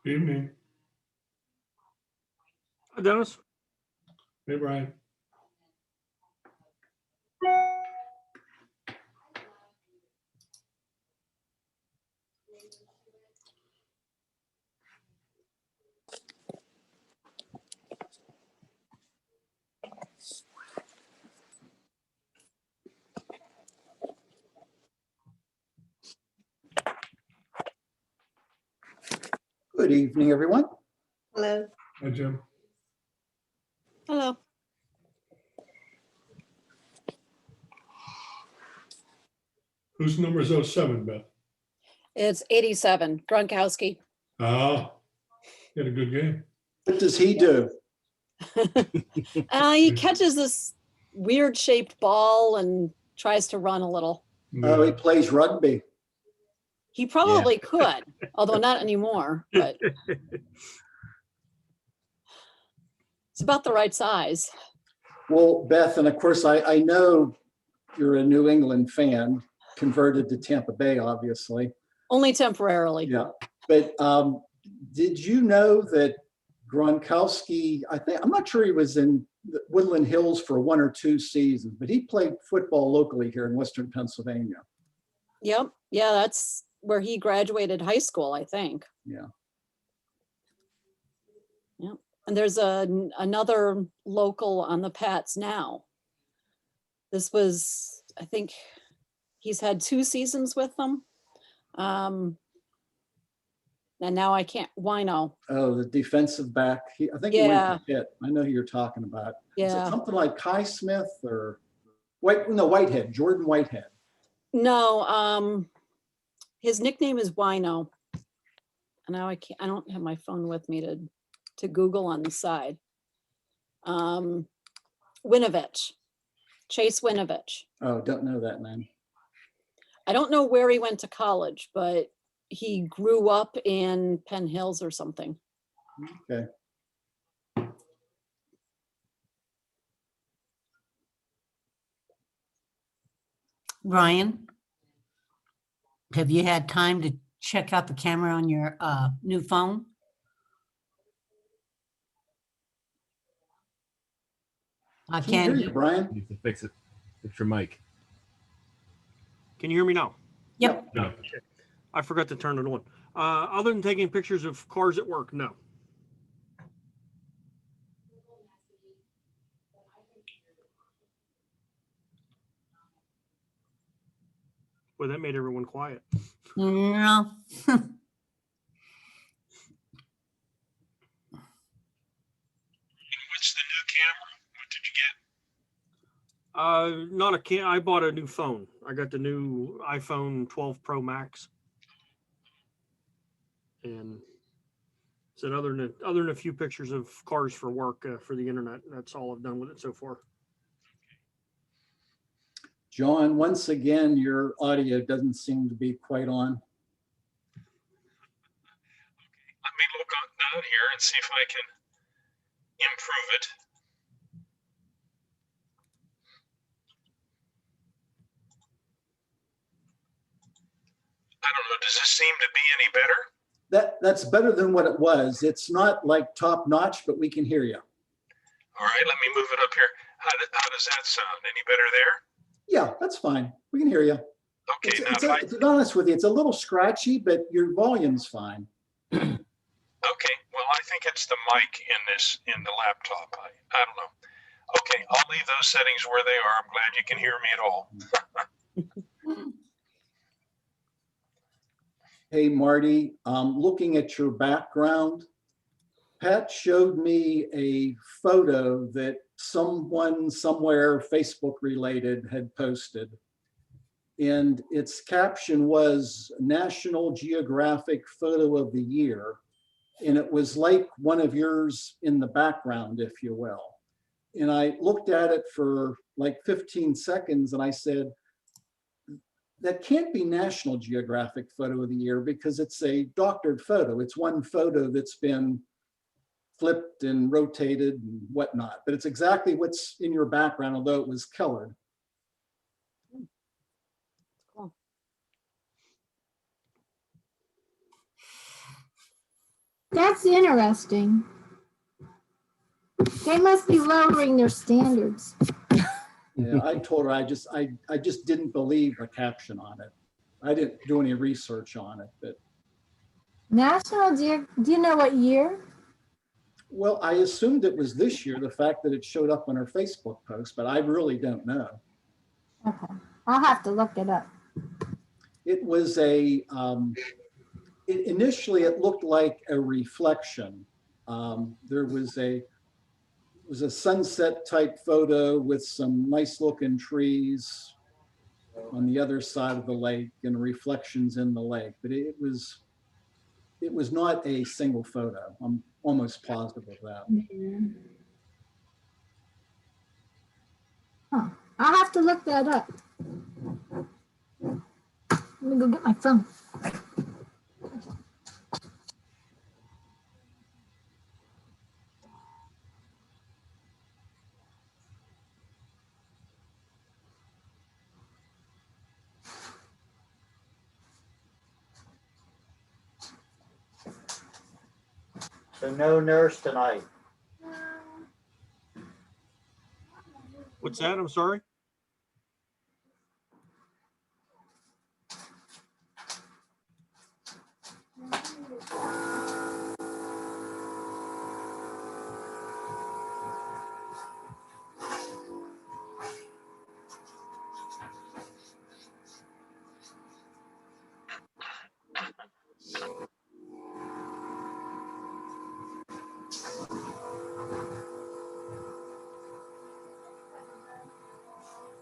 Evening. Hi, Dennis. Hey, Brian. Good evening, everyone. Hello. Hi, Jim. Hello. Whose number is 07, Beth? It's 87, Gronkowski. Ah, he had a good game. What does he do? He catches this weird shaped ball and tries to run a little. Oh, he Yeah. plays rugby. He probably could, although not anymore, but it's about the right size. Well, Beth, and of course, I know you're a New England fan, converted to Tampa Bay, obviously. Only temporarily. Yeah. But did you know that Gronkowski, I'm not sure he was in the Woodland Hills for 1 or 2 seasons, but he played football locally here in Western Pennsylvania. Yep. Yeah, that's where he graduated high school, I think. Yeah. Yep. And there's another local on the Pats now. This was, I think he's had 2 seasons with them. And now I can't, Wino. Oh, the defensive back. I think he went to Pitt. I know who you're talking about. Is it Yeah. something like Kai Smith or Whitehead, Jordan Whitehead? No, his nickname is Wino. And now I don't have my phone with me to Google on the side. Winovich, Chase Winovich. Oh, don't know that name. I don't know where he went to college, but he grew up in Penn Hills or something. Okay. Ryan, have you had time to check out the camera on your new phone? I Can't hear can't. you, Brian. You need to fix it. Fix your mic. Can you hear me now? Yep. No. I forgot to turn it on. Other than taking pictures of cars at work, no. Well, that made everyone quiet. No. What's the new camera? What did you get? Not a can. I bought a new phone. I got the new iPhone 12 Pro Max. And said other than a few pictures of cars for work for the internet, that's all I've done with it so far. John, once again, your audio doesn't seem to be quite on. Let me look on down here and see if I can improve it. I don't know. Does this seem to be any better? That's better than what it was. It's not like top notch, but we can hear you. All right, let me move it up here. How does that sound? Any better there? Yeah, that's fine. We can hear you. Okay, now if I, To be honest with you, it's a little scratchy, but your volume's fine. okay, well, I think it's the mic in the laptop. I don't know. Okay, I'll leave those settings where they are. I'm glad you can hear me at all. Hey, Marty, looking at your background, Pat showed me a photo that someone somewhere Facebook related had posted. And its caption was National Geographic Photo of the Year. And it was like one of yours in the background, if you will. And I looked at it for like 15 seconds and I said, that can't be National Geographic Photo of the Year because it's a doctored photo. It's one photo that's been flipped and rotated and whatnot, but it's exactly what's in your background, although it was colored. Cool. That's interesting. They must be lowering their standards. Yeah, I told her I just didn't believe the caption on it. I didn't do any research on it, but National, do you know what year? well, I assumed it was this year, the fact that it showed up on her Facebook post, but I really don't know. Okay, I'll have to look it up. It was initially it looked like a reflection. There was a sunset type photo with some nice looking trees on the other side of the lake and reflections in the lake, but it was not a single photo. I'm almost positive of that. Huh. I'll have to look that up. Let me go get my phone. So no nurse tonight. What's that? I'm sorry.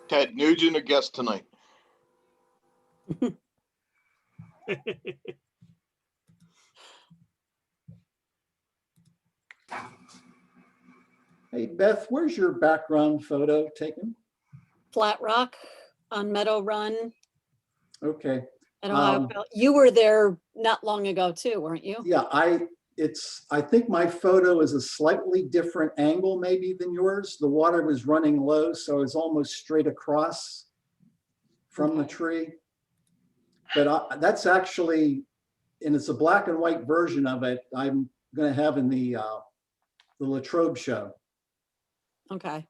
Ted Nugent, a guest tonight. Hey, Beth, where's your background photo taken? Flat Rock on Meadow Run Okay. at Ohio. You were there not long ago too, weren't you? Yeah, I think my photo is a slightly different angle maybe than yours. The water was running low, so it's almost straight across from the tree. But that's actually, and it's a black and white version of it, I'm going to have in the Latrobe show. Okay.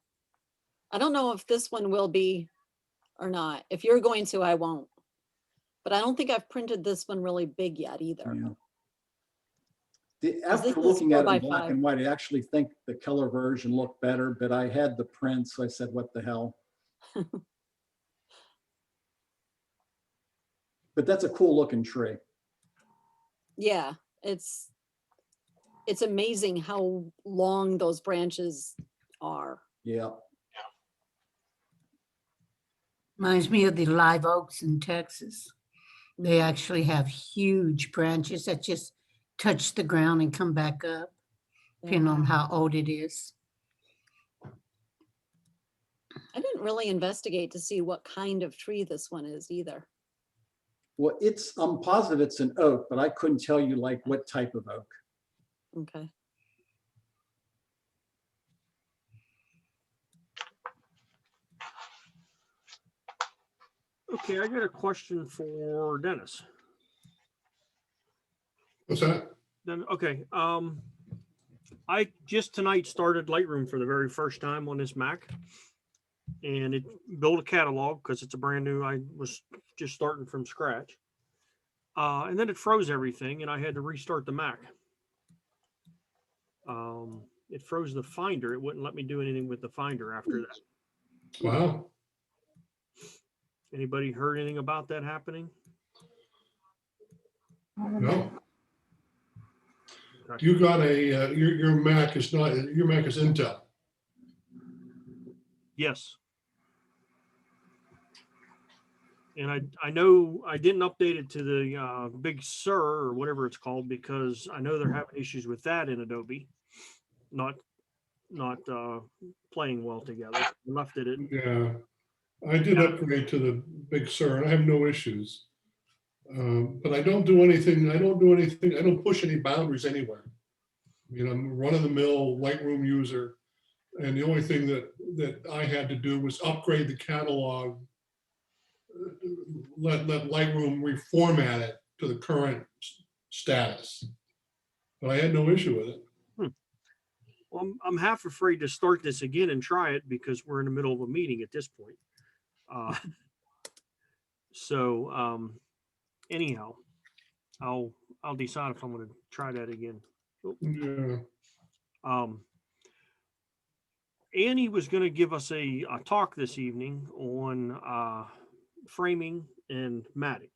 I don't know if this one will be or not. If you're going to, I won't. But I don't think I've printed this one really big yet either. Yeah. this After is looking 4 at it by in black 5. and white, I actually think the color version looked better, but I had the print, so I said, what the hell? But that's a cool looking tree. Yeah, it's amazing how long those branches are. Yeah. Reminds me of the live oaks in Texas. They actually have huge branches that just touch the ground and come back up, depending on how old it is. I didn't really investigate to see what kind of tree this one is either. Well, I'm positive it's an oak, but I couldn't tell you like what type of oak. Okay. Okay, I got a question for Dennis. What's that? Then, okay, I just tonight started Lightroom for the very first time on this Mac. And it built a catalog because it's a brand new, I was just starting from scratch. And then it froze everything and I had to restart the Mac. It froze the Finder. It wouldn't let me do anything with the Finder after that. Wow. Anybody heard anything about that happening? No. You got a, your Mac is not, your Mac is Intel. Yes. And I know I didn't update it to the Big Sur or whatever it's called because I know they're having issues with that in Adobe, not playing well together. I left it in. Yeah, I did upgrade to the Big Sur and I have no issues. But I don't do anything. I don't push any boundaries anywhere. You know, I'm a run-of-the-mill Lightroom user, and the only thing that I had to do was upgrade the catalog. Let Lightroom reformat it to the current status. but I had no issue with it. Well, I'm half afraid to start this again and try it because we're in the middle of a meeting at this point. Anyhow, I'll decide if I'm going to try that again. Yeah. Annie was going to give us a talk this evening on framing and matting.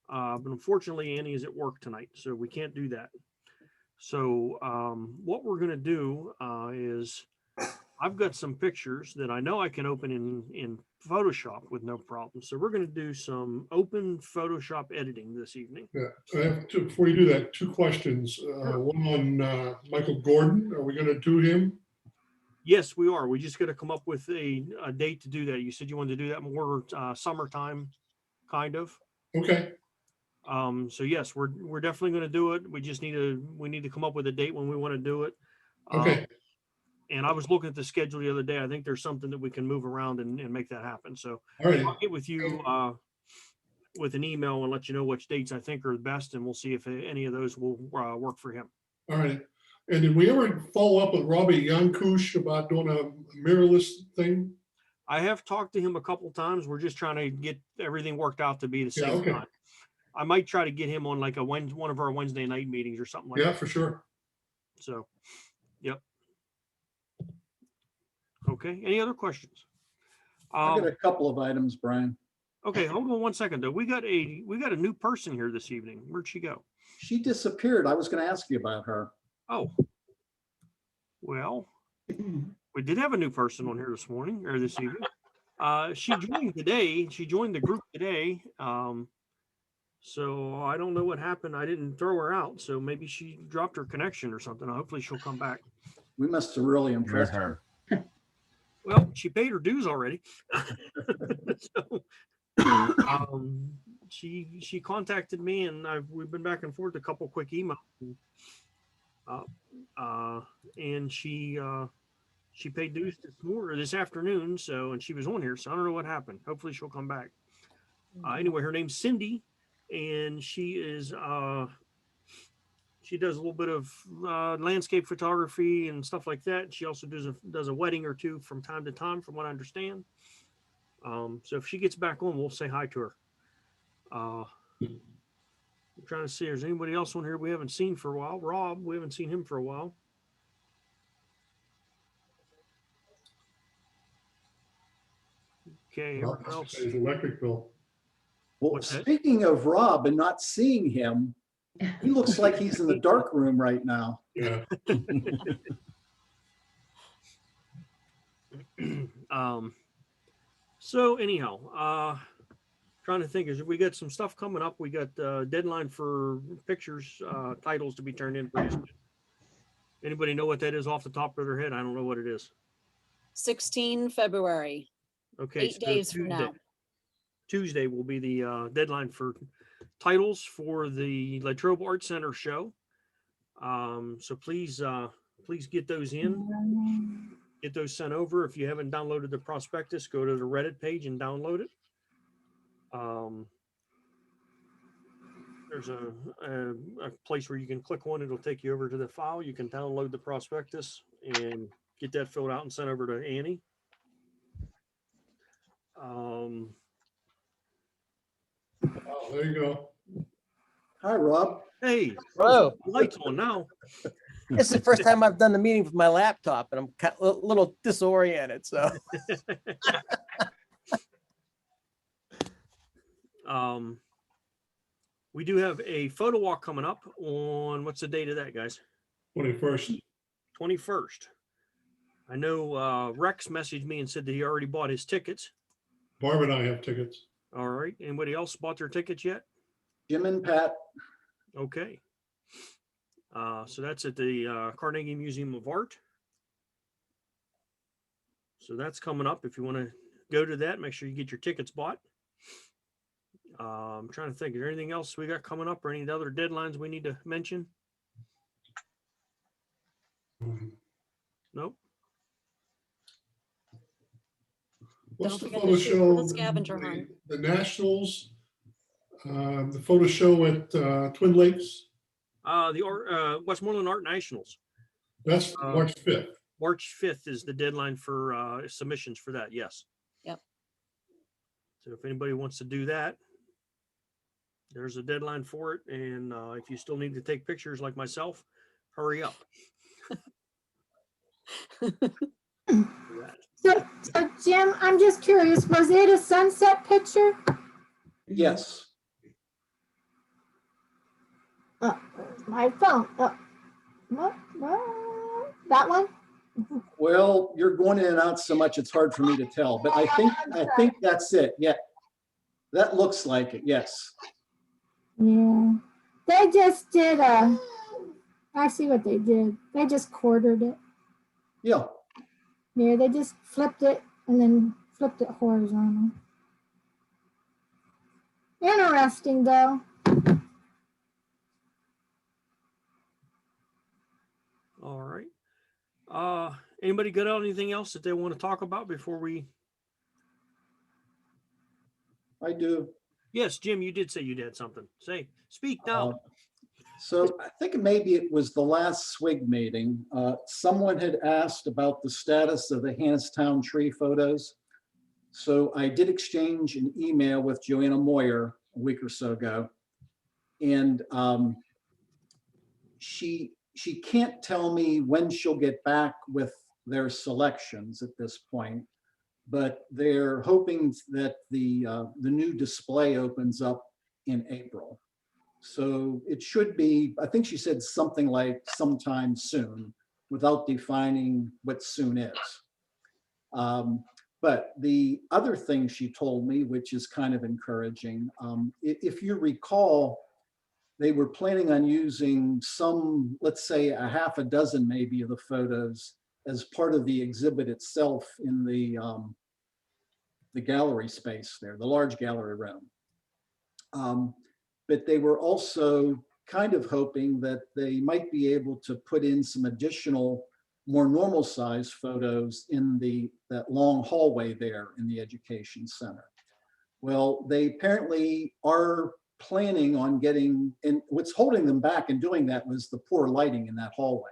But unfortunately, Annie is at work tonight, so we can't do that. So what we're going to do is I've got some pictures that I know I can open in Photoshop with no problem. So we're going to do some open Photoshop editing this evening. Yeah, I have two, before you do that, two questions. One on Michael Gordon. Are we going to do him? Yes, we are. We just got to come up with a date to do that. You said you wanted to do that more summertime, kind of. Okay. So yes, we're definitely going to do it. We just need to come up with a date when we want to do it. Okay. And I was looking at the schedule the other day. I think there's something that we can move around and make that happen. So All right. I'll get with you with an email and let you know which dates I think are the best, and we'll see if any of those will work for him. All right. And did we ever follow up with Robbie Yankush about doing a mirrorless thing? I have talked to him a couple times. We're just trying to get everything worked out to be the same okay. time. I might try to get him on like one of our Wednesday night meetings or something like that. Yeah, for sure. So, yep. Okay. Any other questions? I got a couple of items, Brian. Okay, hold on one second though. We got a new person here this evening. Where'd she go? She disappeared. I was going to ask you about her. Oh, well, we did have a new person on here this morning or this evening. She joined today. She joined the group today. So I don't know what happened. I didn't throw her out. So maybe she dropped her connection or something. Hopefully she'll come back. We must have really impressed her. Well, she paid her dues already. So, she contacted me and we've been back and forth a couple quick emails. And she paid dues this afternoon. So, and she was on here. So I don't know what happened. Hopefully she'll come back. Anyway, her name's Cindy, and she is she does a little bit of landscape photography and stuff like that. She also does a wedding or two from time to time, from what I understand. So if she gets back on, we'll say hi to her. I'm trying to see if there's anybody else on here we haven't seen for a while. Rob, we haven't seen him for a while. Okay, everyone else. His electric bill. Well, What's that? speaking of Rob and not seeing him, he looks like he's in the dark room right now. Yeah. So anyhow, trying to think, we got some stuff coming up. We got deadline for pictures, titles to be turned in. Anybody know what that is off the top of their head? I don't know what it is. 16 February, Okay. 8 days from now. Tuesday will be the deadline for titles for the Latrobe Art Center show. So please get those in. Get those sent over. If you haven't downloaded the prospectus, go to the Reddit page and download it. There's a place where you can click on it. It'll take you over to the file. You can download the prospectus and get that filled out and sent over to Annie. Oh, there you go. Hi, Rob. Hey, Hello. lights on now. This is the first time I've done the meeting with my laptop, and I'm a little disoriented. So, we do have a photo walk coming up on, what's the date of that, guys? 21st. 21st. I know Rex messaged me and said that he already bought his tickets. Barb and I have tickets. All right. Anybody else bought their tickets yet? Jim and Pat. Okay. So that's at the Carnegie Museum of Art. So that's coming up. If you want to go to that, make sure you get your tickets bought. I'm trying to think, is there anything else we got coming up or any other deadlines we need to mention? Nope. What's Don't the forget photo to shoot show? for the scavenger hunt. The Nationals, the photo show at Twin Lakes. Westmoreland Art Nationals. That's March 5th. March 5th is the deadline for submissions for that. Yes. Yep. So if anybody wants to do that, there's a deadline for it. And if you still need to take pictures like myself, hurry up. So Jim, I'm just curious, was it a sunset picture? Yes. My phone. What? That one? Well, you're going in and out so much, it's hard for me to tell, but I think that's it. Yeah. That looks like it. Yes. Yeah. They just did I see what they did. They just quartered it. Yeah. Yeah, they just flipped it and then flipped it horizontal. Interesting though. All right. Anybody got anything else that they want to talk about before we? I do. Yes, Jim, you did say you did something. Speak now. So I think maybe it was the last SWIG meeting. Someone had asked about the status of the Hannistown tree photos. So I did exchange an email with Joanna Moyer a week or so ago. And she can't tell me when she'll get back with their selections at this point, but they're hoping that the new display opens up in April. So it should be, I think she said something like sometime soon, without defining what soon is. But the other thing she told me, which is kind of encouraging, if you recall, they were planning on using some, let's say a half a dozen maybe of the photos as part of the exhibit itself in the gallery space there, the large gallery room. But they were also kind of hoping that they might be able to put in some additional, more normal size photos in that long hallway there in the education center. Well, they apparently are planning on getting, and what's holding them back in doing that was the poor lighting in that hallway.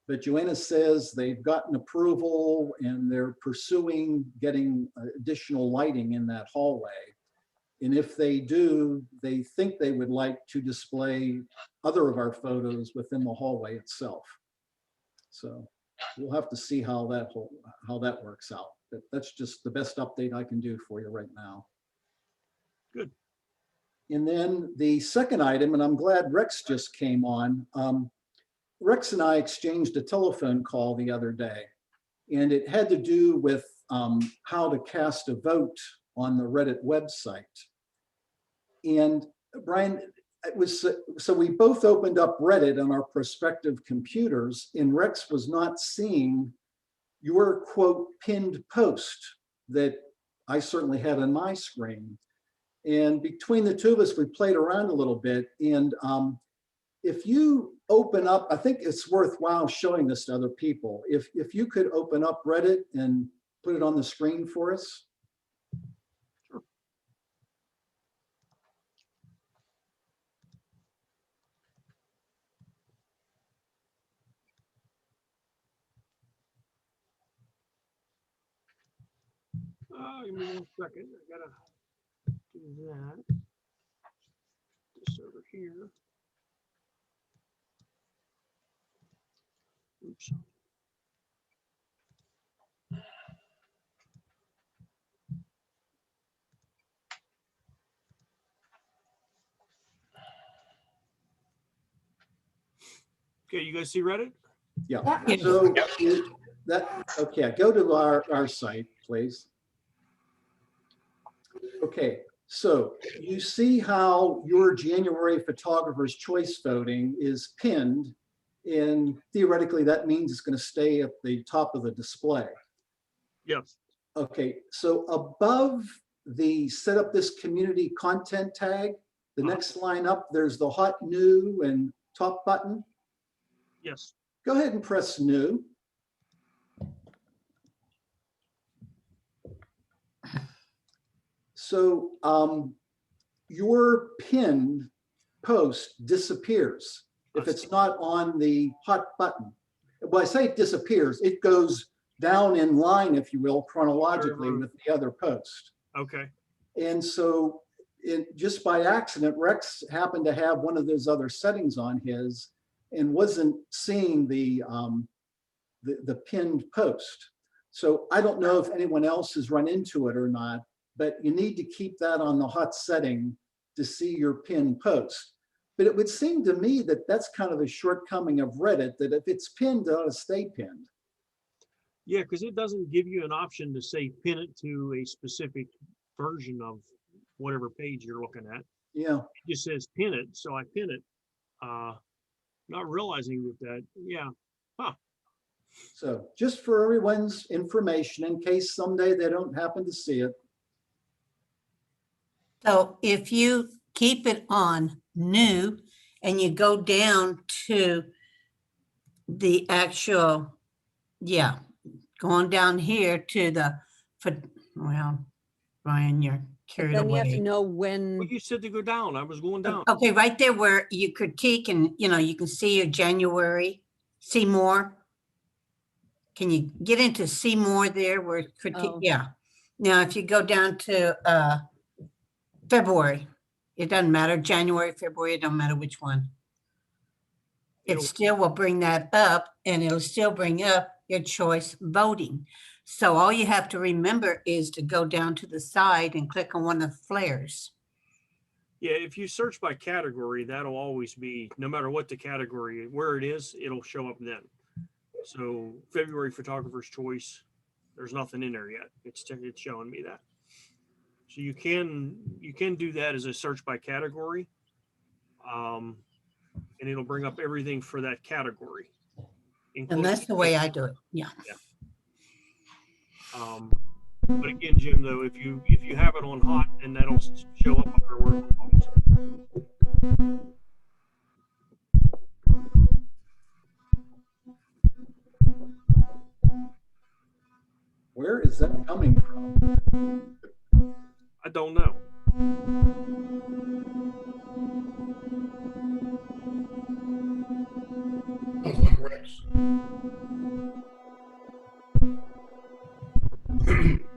But Joanna says they've gotten approval and they're pursuing getting additional lighting in that hallway. And if they do, they think they would like to display other of our photos within the hallway itself. So we'll have to see how that works out. But that's just the best update I can do for you right now. Good. And then the second item, and I'm glad Rex just came on. Rex and I exchanged a telephone call the other day, and it had to do with how to cast a vote on the Reddit website. And Brian, it was, so we both opened up Reddit on our prospective computers, and Rex was not seeing your quote pinned post that I certainly had on my screen. And between the two of us, we played around a little bit. And if you open up, I think it's worthwhile showing this to other people. If you could open up Reddit and put it on the screen for us. Sure. Give me 1 second. I gotta do that. This over here. Oops. Okay, you guys see Reddit? Yeah. Yeah. So okay, go to our site, please. Okay, so you see how your January Photographer's Choice voting is pinned, and theoretically that means it's going to stay at the top of the display. Yes. Okay, so above the set up this community content tag, the next line up, there's the hot new and top button. Yes. Go ahead and press new. So your pinned post disappears. If it's not on the hot button, well, I say it disappears, it goes down in line, if you will, chronologically with the other post. Okay. And so just by accident, Rex happened to have one of those other settings on his and wasn't seeing the pinned post. So I don't know if anyone else has run into it or not, but you need to keep that on the hot setting to see your pinned post. But it would seem to me that that's kind of a shortcoming of Reddit, that if it's pinned, it ought to stay pinned. Yeah, because it doesn't give you an option to say pin it to a specific version of whatever page you're looking at. Yeah. It just says pin it, so I pin it. Not realizing that, yeah. Huh. So just for everyone's information, in case someday they don't happen to see it. So if you keep it on new and you go down to the actual, yeah, going down here to the, well, Brian, you're carried Then you have to away. know Well, when, you said to go down. I was going down. Okay, right there where you critique and, you can see your January, see more. Can you get into see more there where critique? Oh. Yeah. Now, if you go down to February, it doesn't matter, January, February, it don't matter which one. It It'll- still will bring that up and it'll still bring up your choice voting. So all you have to remember is to go down to the side and click on one of the flares. Yeah, if you search by category, that'll always be, no matter what the category, where it is, it'll show up then. So February photographer's choice, there's nothing in there yet. It's showing me that. So you can do that as a search by category. And it'll bring up everything for that category. And that's the way I do it. Yeah. But again, Jim, though, if you have it on hot, then that'll show up under where it belongs. Where is that coming from? I don't know. Sounds like Rex.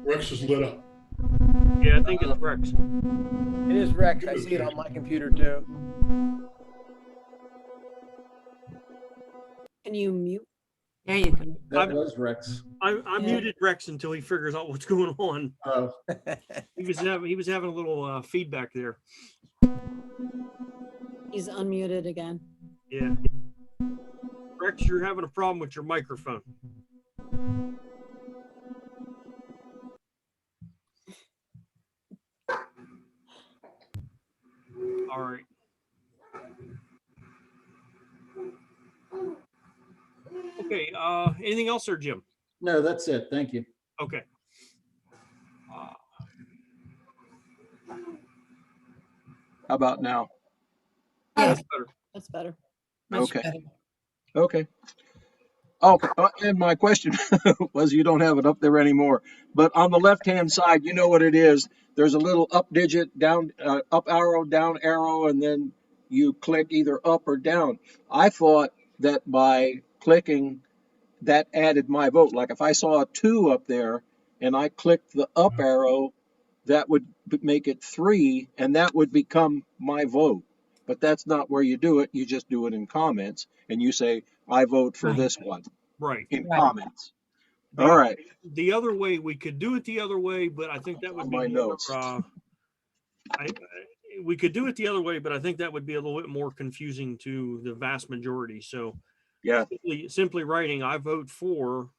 Rex is lit up. Yeah, I think it's Rex. It is Rex. I see it on my computer too. can you mute? There you go. That was Rex. I Yeah. muted Rex until he figures out what's going on. Oh, He was having a little feedback there. He's unmuted again. Yeah. Rex, you're having a problem with your microphone. All right. Okay, anything else there, Jim? no, that's it. Thank you. Okay. How about now? Yeah, That's better. That's better. much Okay. better. Okay. Okay. And my question was, you don't have it up there anymore, but on the left-hand side, you know what it is. There's a little up digit, down, up arrow, down arrow, and then you click either up or down. I thought that by clicking that added my vote. Like if I saw a 2 up there and I clicked the up arrow, that would make it 3 and that would become my vote. But that's not where you do it. You just do it in comments and you say, I vote for Right. this one Right. in Right. comments. All right. The other way, we could do it the other way, but I think that would be My more, notes. we could do it the other way, but I think that would be a little bit more confusing to the vast majority. So Yeah, simply writing, I vote for,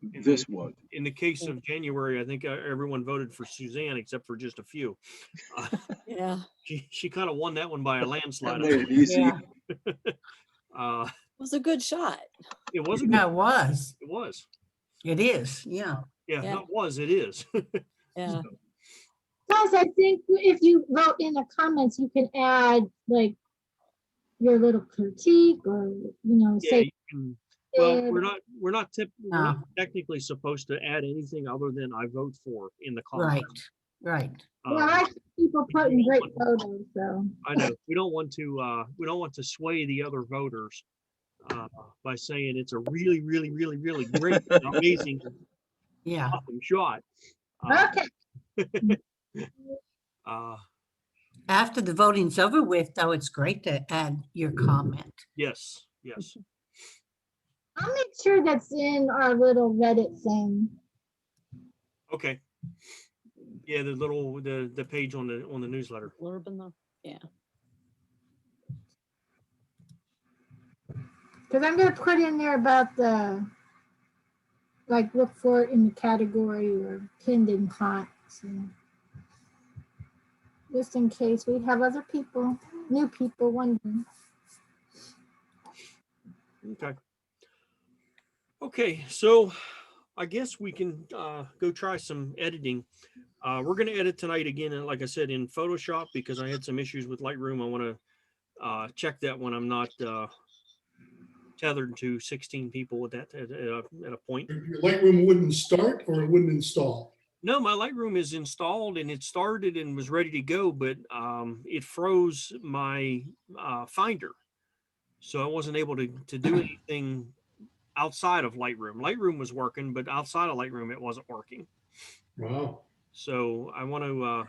this one. in the case of January, I think everyone voted for Suzanne except for just a few. Yeah, She kind of won that one by a landslide. That made it easy. Yeah, Uh, it was a good shot. it wasn't. yeah, it was. It was. It is. Yeah. Yeah, Yeah. not was. It is. Yeah. Plus, I think if you wrote in the comments, you can add like your little critique or, Yeah, say. you can. Well, eh, we're not No. technically supposed to add anything other than I vote for in the Right. comments. Right. Well, I see people putting great photos, so. I know we don't want to sway the other voters by saying it's a really, really, really, really great, amazing, Yeah. awesome shot. Okay. After the voting's over with, though, it's great to add your comment. Yes, yes. I'll make sure that's in our little Reddit thing. Okay. Yeah, the page on the newsletter. Blurb in the, yeah. Because I'm gonna put in there about the, like, look for it in the category or pinned in hot. So. Just in case we have other people, new people wondering. Okay. Okay, so I guess we can go try some editing. We're going to edit tonight again, and like I said, in Photoshop because I had some issues with Lightroom. I want to check that when I'm not tethered to 16 people at that at a point. Your Lightroom wouldn't start or it wouldn't install? No, my Lightroom is installed and it started and was ready to go, but it froze my Finder. So I wasn't able to do anything outside of Lightroom. Lightroom was working, but outside of Lightroom, it wasn't working. Wow. So I want to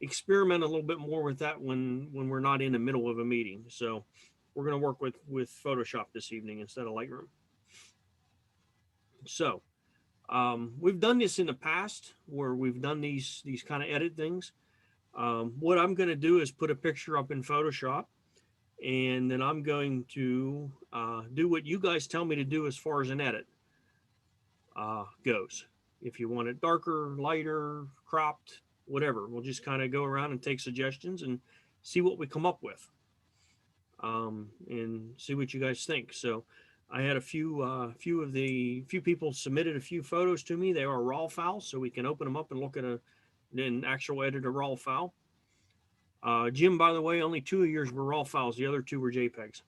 experiment a little bit more with that when we're not in the middle of a meeting. So we're going to work with Photoshop this evening instead of Lightroom. So we've done this in the past where we've done these kind of edit things. What I'm going to do is put a picture up in Photoshop, and then I'm going to do what you guys tell me to do as far as an edit goes. If you want it darker, lighter, cropped, whatever, we'll just kind of go around and take suggestions and see what we come up with, and see what you guys think. So I had a few people submitted a few photos to me. They are raw files, so we can open them up and look at an actual edited raw file. Jim, by the way, only 2 of yours were raw files. The other 2 were JPEGs.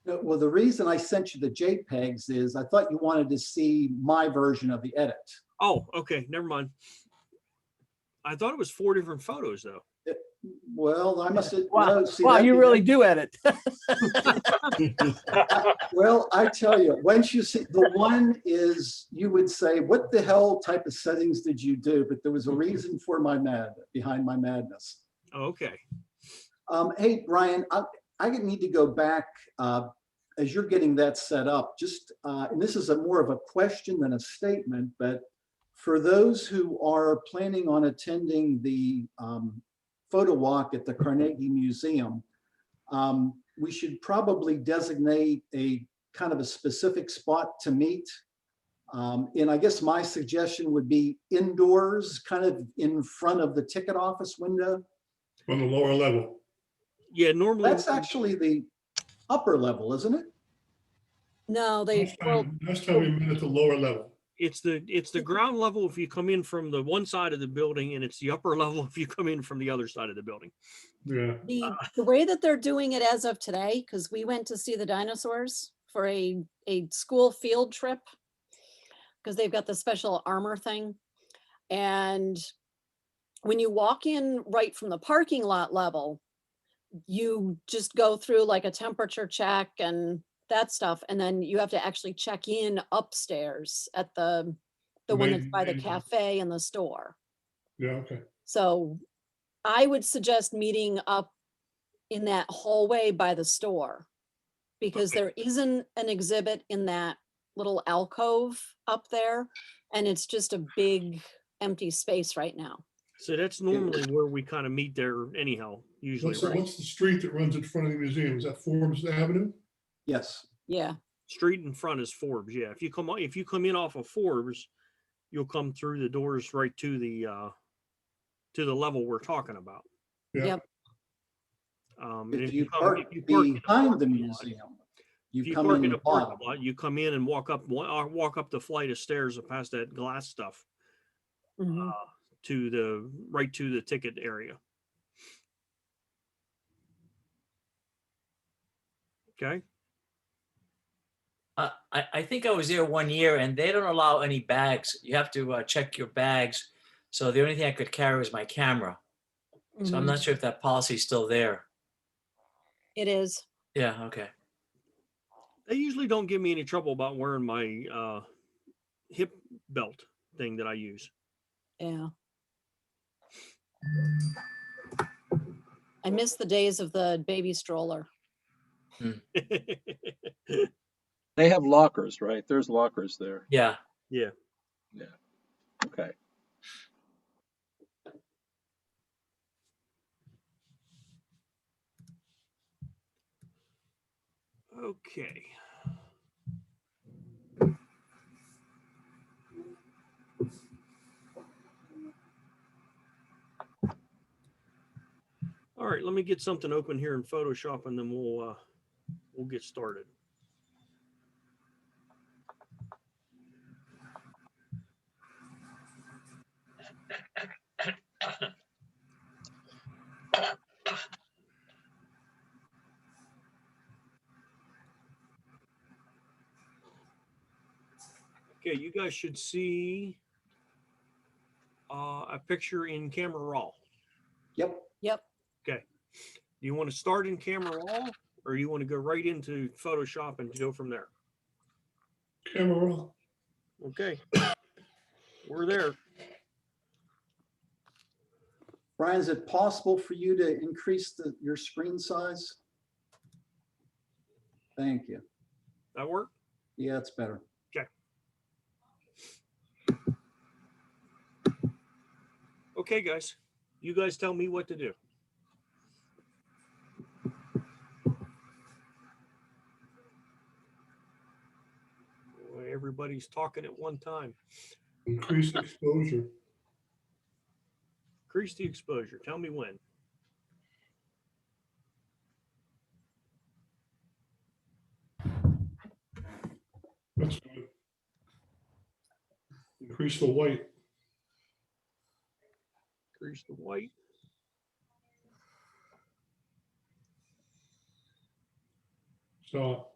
No, well, the reason I sent you the JPEGs is I thought you wanted to see my version of the edit. Oh, okay. Never mind. I thought it was 4 different photos though. Well, I must have. Wow, No, see, wow, that- you really do edit. Well, I tell you, once you see the one is, you would say, what the hell type of settings did you do? But there was a reason for behind my madness. Okay. Hey, Brian, I need to go back as you're getting that set up. Just and this is more of a question than a statement, but for those who are planning on attending the photo walk at the Carnegie Museum, we should probably designate a kind of a specific spot to meet. And I guess my suggestion would be indoors, kind of in front of the ticket office window. On the lower level. Yeah, normally That's actually the upper level, isn't it? No, they, Last time we met at the lower level. it's the ground level if you come in from the one side of the building, and it's the upper level if you come in from the other side of the building. Yeah. the way that they're doing it as of today, because we went to see the dinosaurs for a school field trip, because they've got the special armor thing. And when you walk in right from the parking lot level, you just go through like a temperature check and that stuff. And then you have to actually check in upstairs at the one that's by the cafe and the store. Yeah, okay. So I would suggest meeting up in that hallway by the store, because there isn't an exhibit in that little alcove up there, and it's just a big empty space right now. So that's normally where we kind of meet there anyhow, usually, So right? what's the street that runs in front of the museum? Is that Forbes Avenue? Yes. Yeah. Street in front is Forbes. Yeah. If you come in off of Forbes, you'll come through the doors right to the level we're talking about. Yeah. Yep. And If if you come- park if you park in the behind the parking lot- museum, If you you come park in in the a parking bottom. lot, you come in and walk up the flight of stairs past that glass stuff Mhm. to the ticket area. Okay. I think I was there one year and they don't allow any bags. You have to check your bags. So the only thing I could carry was my camera. So I'm Mhm. not sure if that policy is still there. It is. Yeah, okay. They usually don't give me any trouble about wearing my hip belt thing that I use. Yeah. I miss the days of the baby stroller. They have lockers, right? There's lockers there. Yeah. Yeah. Yeah. Okay. Okay. All right, let me get something open here in Photoshop and then we'll get started. Okay, you guys should see a picture in Camera Raw. Yep. Yep. Okay. Do you want to start in Camera Raw or you want to go right into Photoshop and go from there? Camera roll. Okay. We're there. Brian, is it possible for you to increase your screen size? Thank you. That work? Yeah, it's better. Okay. Okay, guys. You guys tell me what to do. Boy, everybody's talking at one time. Increase exposure. Increase the exposure. Tell me when. That's good. Increase the white. Increase the white. So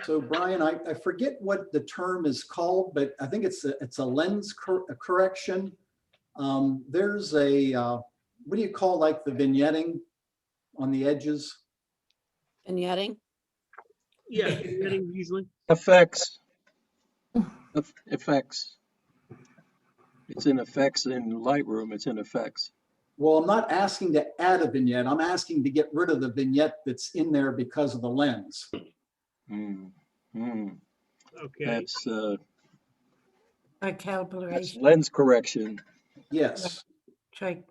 So Brian, I forget what the term is called, but I think it's a lens correction. There's a, what do you call like the vignetting on the edges? Vignetting. Yeah, vignetting usually. Effects. Effects. It's in effects in Lightroom. It's in effects. Well, I'm not asking to add a vignette. I'm asking to get rid of the vignette that's in there because of the lens. Okay. That's By calibration. lens correction, Yes. Try.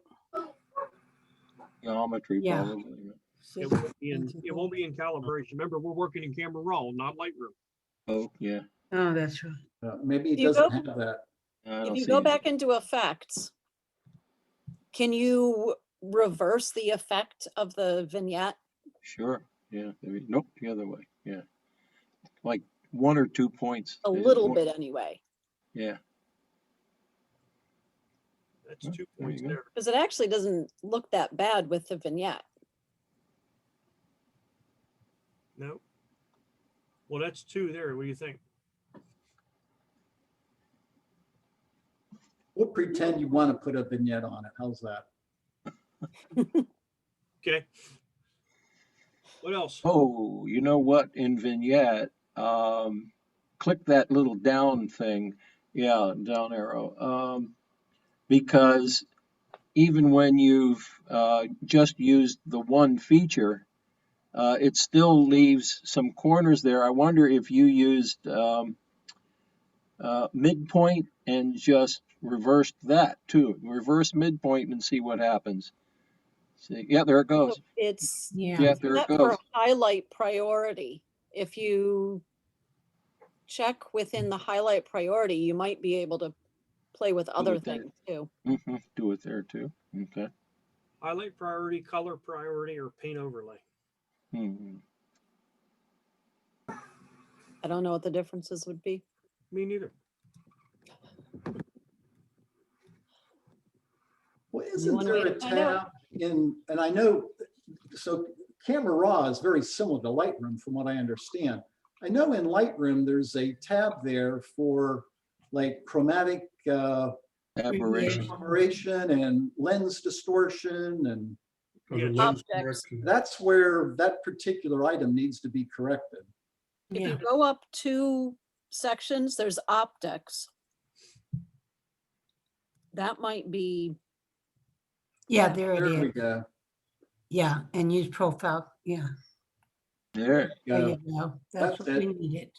geometry, Yeah. probably. It won't be in calibration. Remember, we're working in Camera Raw, not Lightroom. Oh, yeah. Oh, that's right. Maybe it You doesn't go- have that. I If don't you see go it. back into effects, can you reverse the effect of the vignette? Sure. Yeah. Nope. The other way. Yeah. Like 1 or 2 points. A Is it little one? bit anyway, Yeah. That's Oh, 2 there points you go. there. because it actually doesn't look that bad with the vignette. No. Well, that's 2 there. What do you think? We'll pretend you want to put a vignette on it. How's that? Okay. What else? Oh, you know what? In vignette, click that little down thing. Yeah, down arrow. Because even when you've just used the one feature, it still leaves some corners there. I wonder if you used midpoint and just reversed that too. Reverse midpoint and see what happens. See, yeah, there it goes. So it's Yeah, there it set for goes. highlight priority. If you check within the highlight priority, you might be able to play with other it there. things too. Do it there too. Okay. Highlight priority, color priority, or paint overlay? I don't know what the differences would be. Me neither. Well, You isn't want there me to a find out? tab in, and I know, so Camera Raw is very similar to Lightroom from what I understand. I know in Lightroom, there's a tab there for like chromatic Aberration. aberration and lens distortion, and Or the Yes. lens Objects. correction. that's where that particular item needs to be corrected. If Yeah. you go up 2 sections, there's optics. That might be, Yeah, there it There we is. go. Yeah, and use profile. Yeah, There. there you Go. go. That's That's what we it. needed.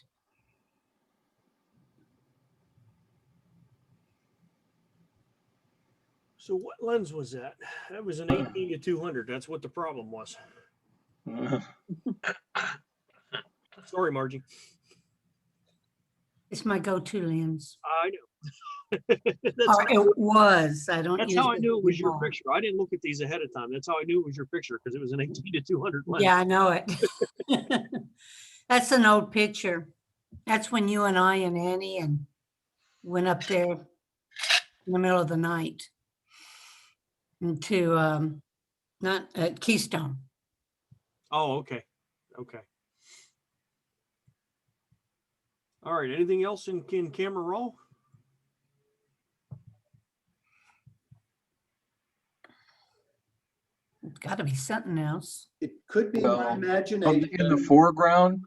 So what lens was that? That was an 18 to 200. That's what the problem was. Sorry, Margie. It's my go-to lens. I know. Or it was. I don't That's use how I knew it was your anymore. picture. I didn't look at these ahead of time. That's how I knew it was your picture because it was an 18 to 200 lens. Yeah, I know it. That's an old picture. That's when you and I and Annie and went up there in the middle of the night into not at Keystone. Oh, okay. Okay. All right. Anything else in Camera Raw? It's got to be something else. It could be Well, my in the imagination. foreground,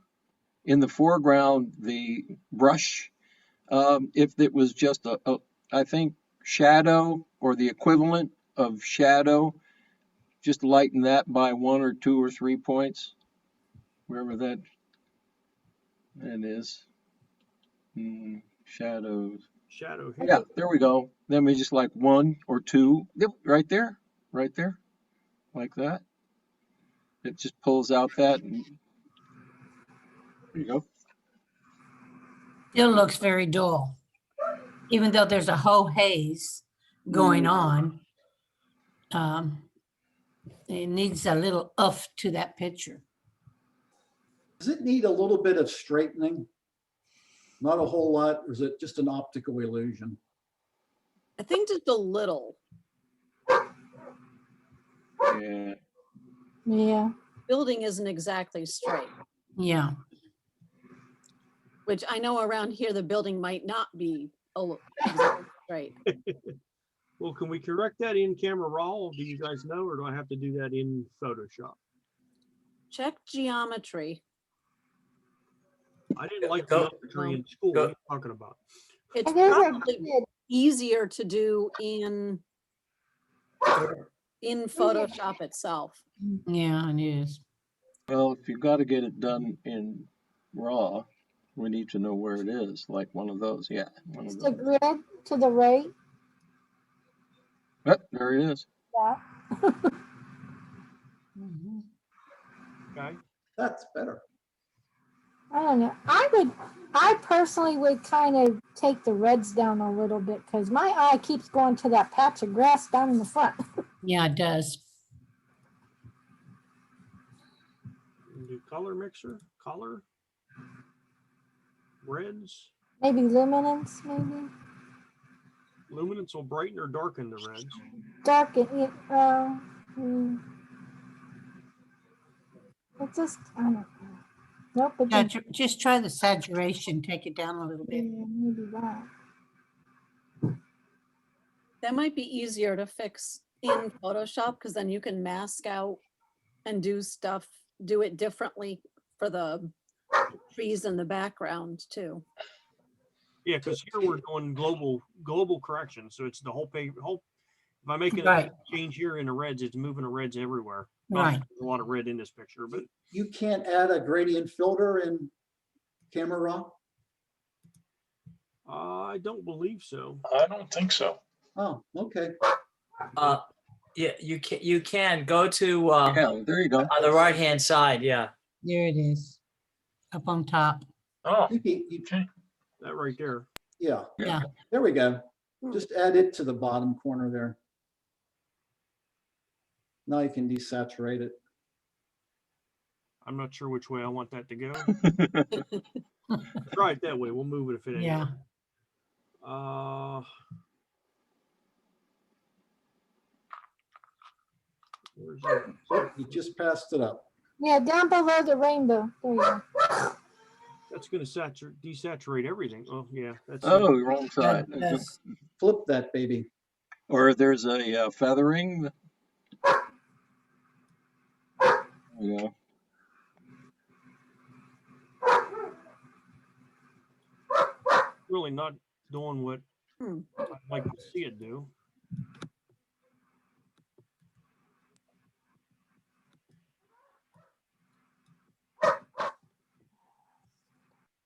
the brush, if it was just I think shadow or the equivalent of shadow, just lighten that by 1 or 2 or 3 points, wherever that is. Shadows. Shadow here. Yeah, there we go. Then we just like 1 or 2, yep, right there, like that. It just pulls out that. And there you go. Still looks very dull, even though there's a whole haze going on. It needs a little oomph to that picture. Does it need a little bit of straightening? Not a whole lot, or is it just an optical illusion? I think just a little. Yeah. Yeah. Building isn't exactly straight, Yeah. which I know around here, the building might not be exactly straight. Well, can we correct that in Camera Raw? Do you guys know, or do I have to do that in Photoshop? Check geometry. I didn't like Go- geometry in school. go- What are you talking about? It's I never probably did. easier to do in Photoshop itself. Yeah, it is. Well, if you got to get it done in RAW, we need to know where it is, like one of those. Yeah, one of It's the those. grid to the right. Yep, there it is. Yeah. Mhm. Okay. That's better. I don't know. I personally would kind of take the reds down a little bit because my eye keeps going to that patch of grass down in the front. Yeah, it does. Do color mixer, color, reds. Maybe luminance, maybe Luminance will brighten or darken the reds. darken it. It just, I don't know. Nope, it didn't. Just try the saturation, take it down a little Yeah, bit. maybe that. That might be easier to fix in Photoshop because then you can mask out and do it differently for the trees in the background too. Yeah, because here we're doing global correction, so it's the whole page. If I'm making Right. a change here in the reds, it's moving the reds everywhere. Right. There's a lot of red in this picture, but You can't add a gradient filter in Camera Raw? I don't believe so. I don't think so. Oh, okay. Yeah, you can go to Yeah, there you go. on the right hand side. Yeah. There it is, up on top. Oh, Okay. That right there. Yeah, Yeah. there we go. Just add it to the bottom corner there. Now you can desaturate it. I'm not sure which way I want that to go. Try it that way. We'll move it if it ain't. Yeah. Where's it? Oh, you just passed it up. Yeah, down below the rainbow. There you go. That's gonna desaturate everything. Oh, yeah, that's. Oh, wrong side. Yes. Flip that baby. Or there's a feathering. Yeah. Really not doing what Hmm. I'd like to see it do.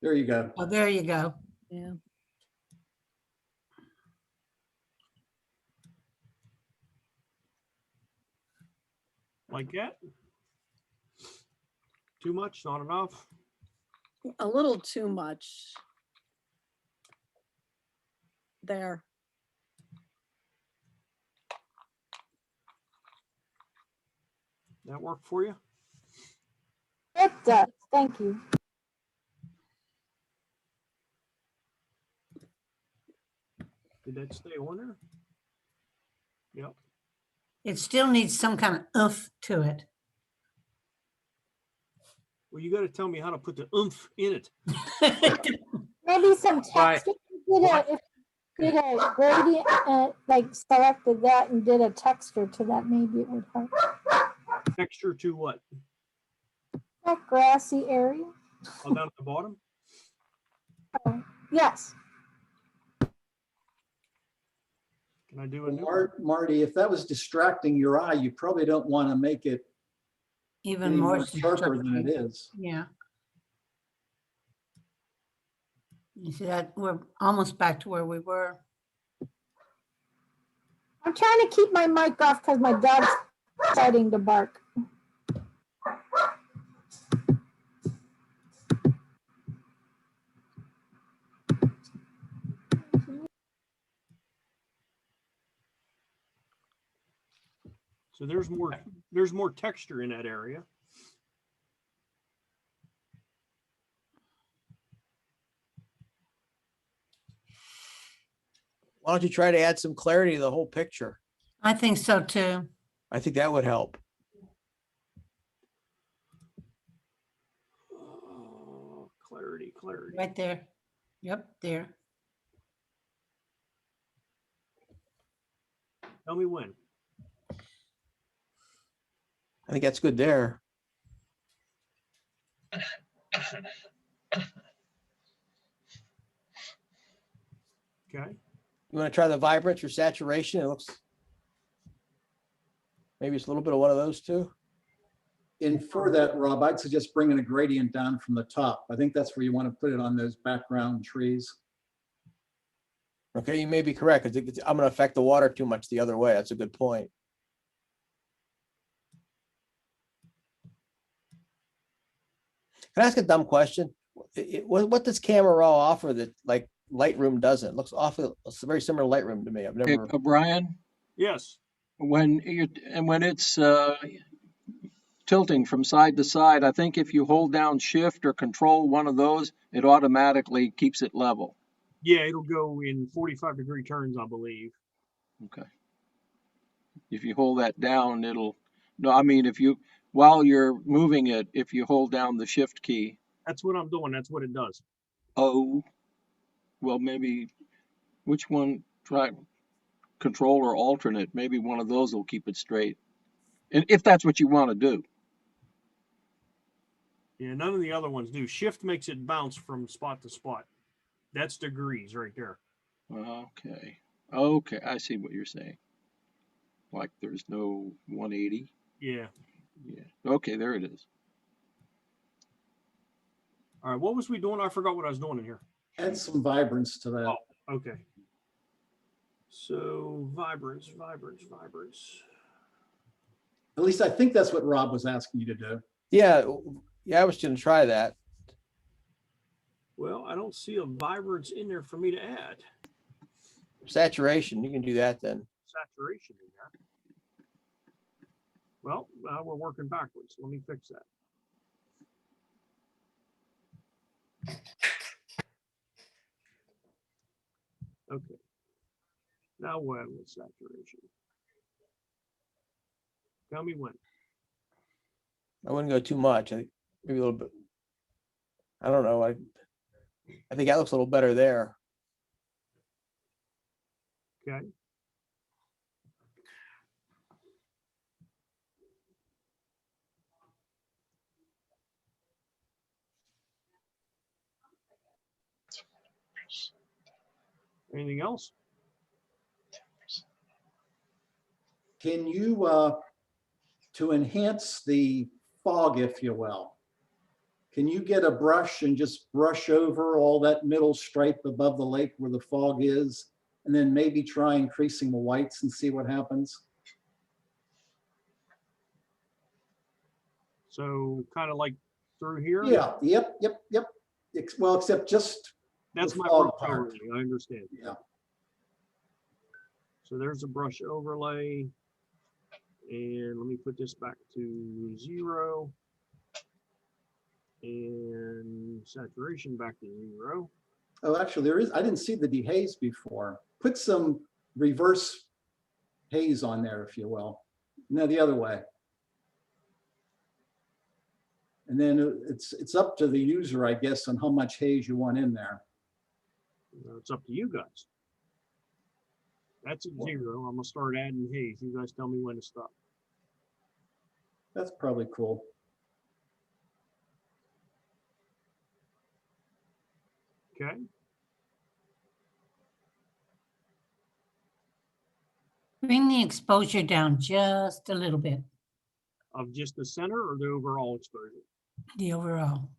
There you go. Oh, there you go. Yeah. Like that? Too much, not enough? A little too much. There. That work for you? It does. Thank you. Did that stay on there? Yep. It still needs some kind of oomph to it. Well, you gotta tell me how to put the oomph in it. Maybe some Right. text. If you did a gradient, like selected that and did a texture to that, maybe it would help. Texture to what? That grassy area. Oh, down at the bottom? Yes. Can I do a new? Marty, if that was distracting your eye, you probably don't want to make it Even any more more sharper than it destructive. is. Yeah. You see that we're almost back to where we were. I'm trying to keep my mic off because my dog's starting to bark. So there's more texture in that area. Why don't you try to add some clarity to the whole picture? I think so too. I think that would help. Oh, clarity. Right there. Yep, there. Tell me when. I think that's good there. Okay. You want to try the vibrance or saturation? It looks, maybe it's a little bit of one of those two. And for that, Rob, I'd suggest bringing a gradient down from the top. I think that's where you want to put it on those background trees. Okay, you may be correct. I think I'm going to affect the water too much the other way. That's a good point. Can I ask a dumb question? What does Camera Raw offer that like Lightroom doesn't? It looks awful. It's very similar to Lightroom to me. I've Hey, never. Brian, Yes. when it's tilting from side to side, I think if you hold down Shift or Control, one of those, it automatically keeps it level. Yeah, it'll go in 45-degree turns, I believe. Okay. If you hold that down, it'll, no, I mean, while you're moving it, if you hold down the Shift key, That's what I'm doing. That's what it does. oh, well, maybe, which one, try Control or alternate, maybe one of those will keep it straight. And if that's what you want to do. Yeah, none of the other ones do. Shift makes it bounce from spot to spot. That's degrees right there. Okay. Okay, I see what you're saying. Like there's no 180. Yeah. Yeah. Okay, there it is. All right. What was we doing? I forgot what I was doing in here. Add some vibrance to that. Oh, okay. So vibrance. At least I think that's what Rob was asking you to do. Yeah, I was going to try that. Well, I don't see a vibrance in there for me to add. Saturation, you can do that then. Saturation in there. Well, we're working backwards. Let me fix that. Okay. Now when with saturation? Tell me when. I wouldn't go too much. I think maybe a little bit. I don't know. I think that looks a little better there. Okay. Anything else? Can you, to enhance the fog, if you will, can you get a brush and just brush over all that middle stripe above the lake where the fog is, and then maybe try increasing the whites and see what happens? So kind of like through here? Yeah, yep. Well, except just, That's the my fog brush part. overlay. I understand. yeah. So there's a brush overlay. And let me put this back to 0. And saturation back to 0. Oh, actually, there is, I didn't see the dehaze before. Put some reverse haze on there, if you will. No, the other way. And then it's up to the user, I guess, on how much haze you want in there. It's up to you guys. That's at 0. I'm gonna start adding haze. You guys tell me when to stop. That's probably cool. Okay. Bring the exposure down just a little bit, Of just the center or the overall exposure? the overall.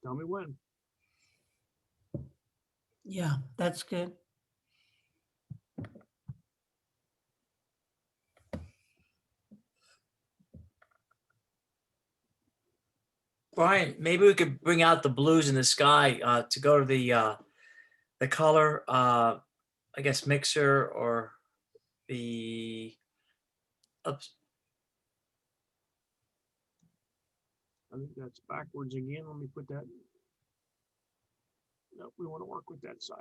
Tell me when. Yeah, that's good. Brian, maybe we could bring out the blues in the sky to go to the color, I guess mixer or the oops, I think that's backwards again. Let me put that. Nope, we want to work with that side.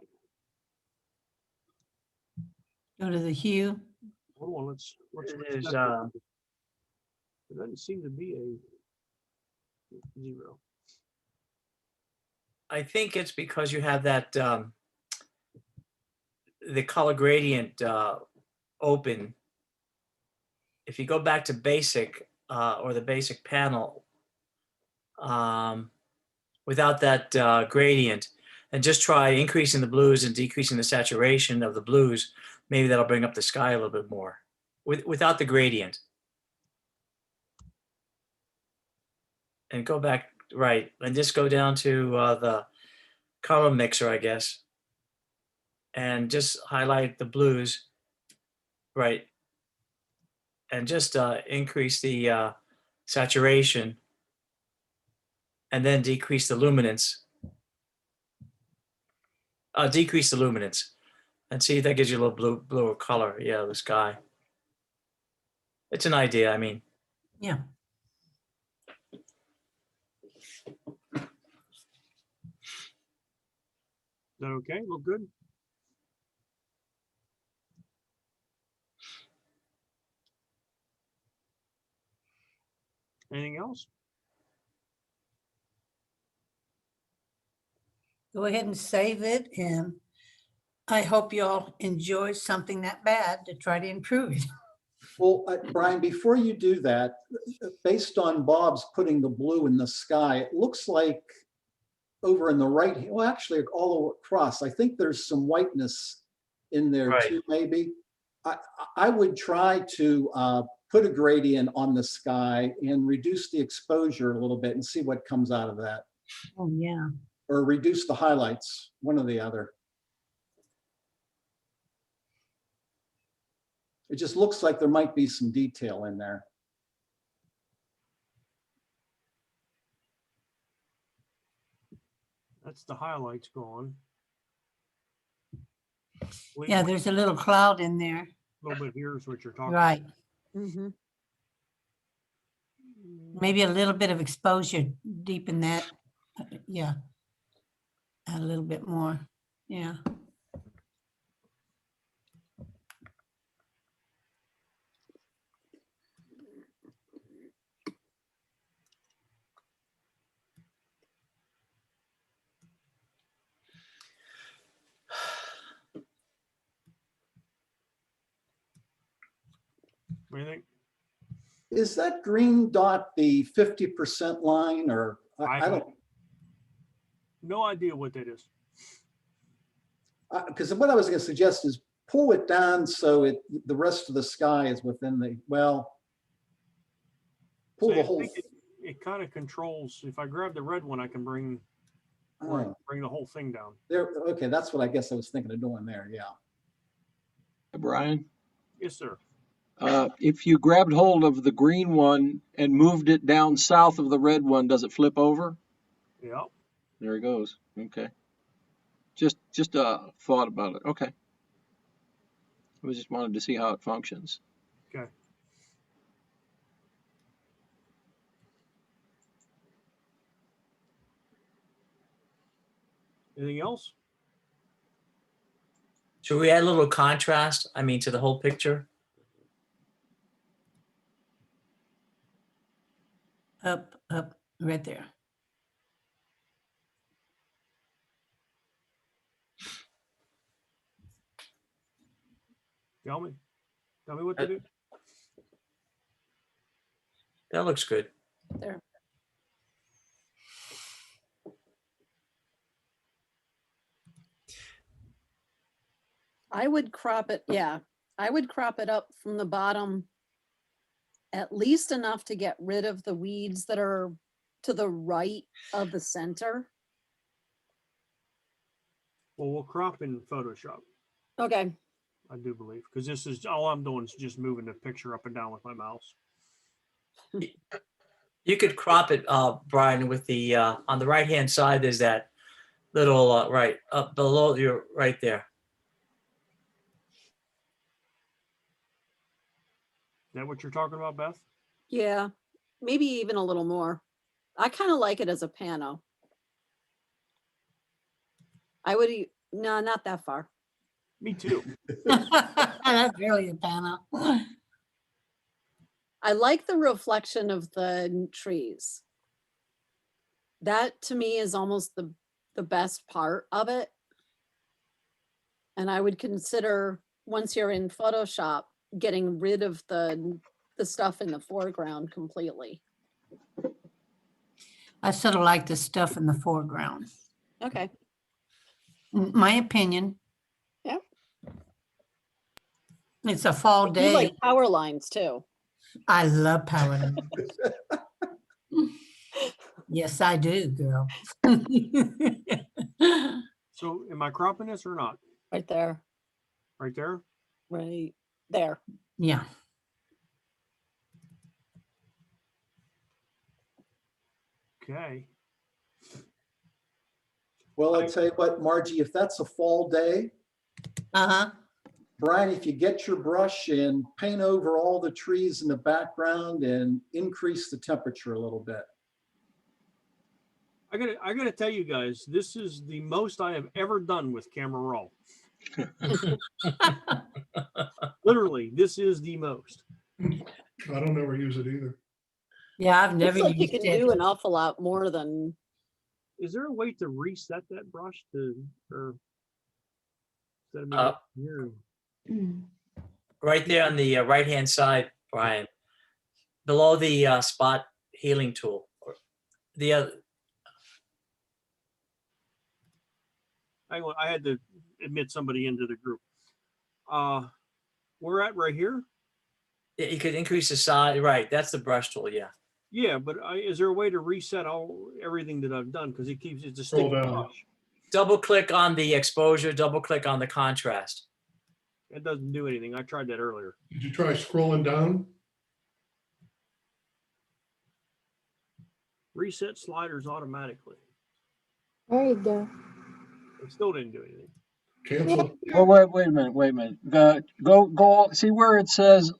Go to the hue. Hold on, let's There's, step around. There doesn't seem to be a 0. I think it's because you have that the color gradient open. If you go back to basic or the basic panel without that gradient, and just try increasing the blues and decreasing the saturation of the blues, maybe that'll bring up the sky a little bit more without the gradient. And go back, right, and just go down to the color mixer, I guess, and just highlight the blues, right, and just increase the saturation, and then decrease the luminance. Decrease the luminance, and see if that gives you a little bluer color. Yeah, the sky. It's an idea. I mean, Yeah. Is that okay? Look good? Anything else? Go ahead and save it, and I hope you all enjoy something that bad to try to improve it. Well, Brian, before you do that, based on Bob's putting the blue in the sky, it looks like over in the right, well, actually all across, I think there's some whiteness in there Right. too, maybe. I would try to put a gradient on the sky and reduce the exposure a little bit and see what comes out of that. Oh, yeah. Or reduce the highlights, one or the other. It just looks like there might be some detail in there. That's the highlights gone. Yeah, there's a little cloud in there. A little bit here is what you're talking Right. Mm-hmm. Maybe a little bit of exposure deep in that. Yeah. A little bit more. Yeah. What do you think? Is that green dot the 50% line or I have don't, no idea what that is. because what I was going to suggest is pull it down so the rest of the sky is within the, well, pull See, the I whole, think it kind of controls. If I grab the red one, I can bring oh, the whole thing down. there, okay, that's what I guess I was thinking of doing there, yeah. Brian, Yes, sir. if you grabbed hold of the green one and moved it down south of the red one, does it flip over? Yeah. There it goes. Okay. Just a thought about it. Okay. I just wanted to see how it functions. Okay. Anything else? Should we add a little contrast, I mean, to the whole picture? Up, right there. Tell me what to do. That looks good. There. I would crop it, yeah. I would crop it up from the bottom at least enough to get rid of the weeds that are to the right of the center. Well, we'll crop in Photoshop, Okay, I do believe, because this is all I'm doing is just moving the picture up and down with my mouse. You could crop it, Brian, with the, on the right-hand side, there's that little, right, up below you, right there. Is that what you're talking about, Beth? yeah, maybe even a little more. I kind of like it as a pano. I would, no, not that far. Me too. That's really a panel. I like the reflection of the trees. That to me is almost the best part of it. And I would consider, once you're in Photoshop, getting rid of the stuff in the foreground completely. I sort of like the stuff in the foreground. Okay. My opinion. Yeah. It's a fall You day. like power lines too. I love power lines. Yes, I do, girl. So am I cropping this or not? Right there, Right there? right there. Yeah. Okay. Well, I'll tell you what, Margie, if that's a fall day, Uh-huh. Brian, if you get your brush and paint over all the trees in the background and increase the temperature a little bit. I gotta tell you guys, this is the most I have ever done with Camera Raw. Literally, this is the most. I don't ever use it either. Yeah, I've never Looks like you used can it. do an awful lot more than, Is there a way to reset that brush to, or instead of me Uh, here? Right there on the right-hand side, Brian, below the spot healing tool. Or the other, I had to admit somebody into the group. We're at right here. you could increase the size, right, that's the brush tool, yeah. Yeah, but is there a way to reset everything that I've done? Because it's a Scroll sticky down. brush. Double click on the exposure, double click on the contrast. It doesn't do anything. I tried that earlier. Did you try scrolling down? Reset sliders automatically. There you go. It still didn't do anything. Cancel. Oh, wait a minute. Go, see where it says,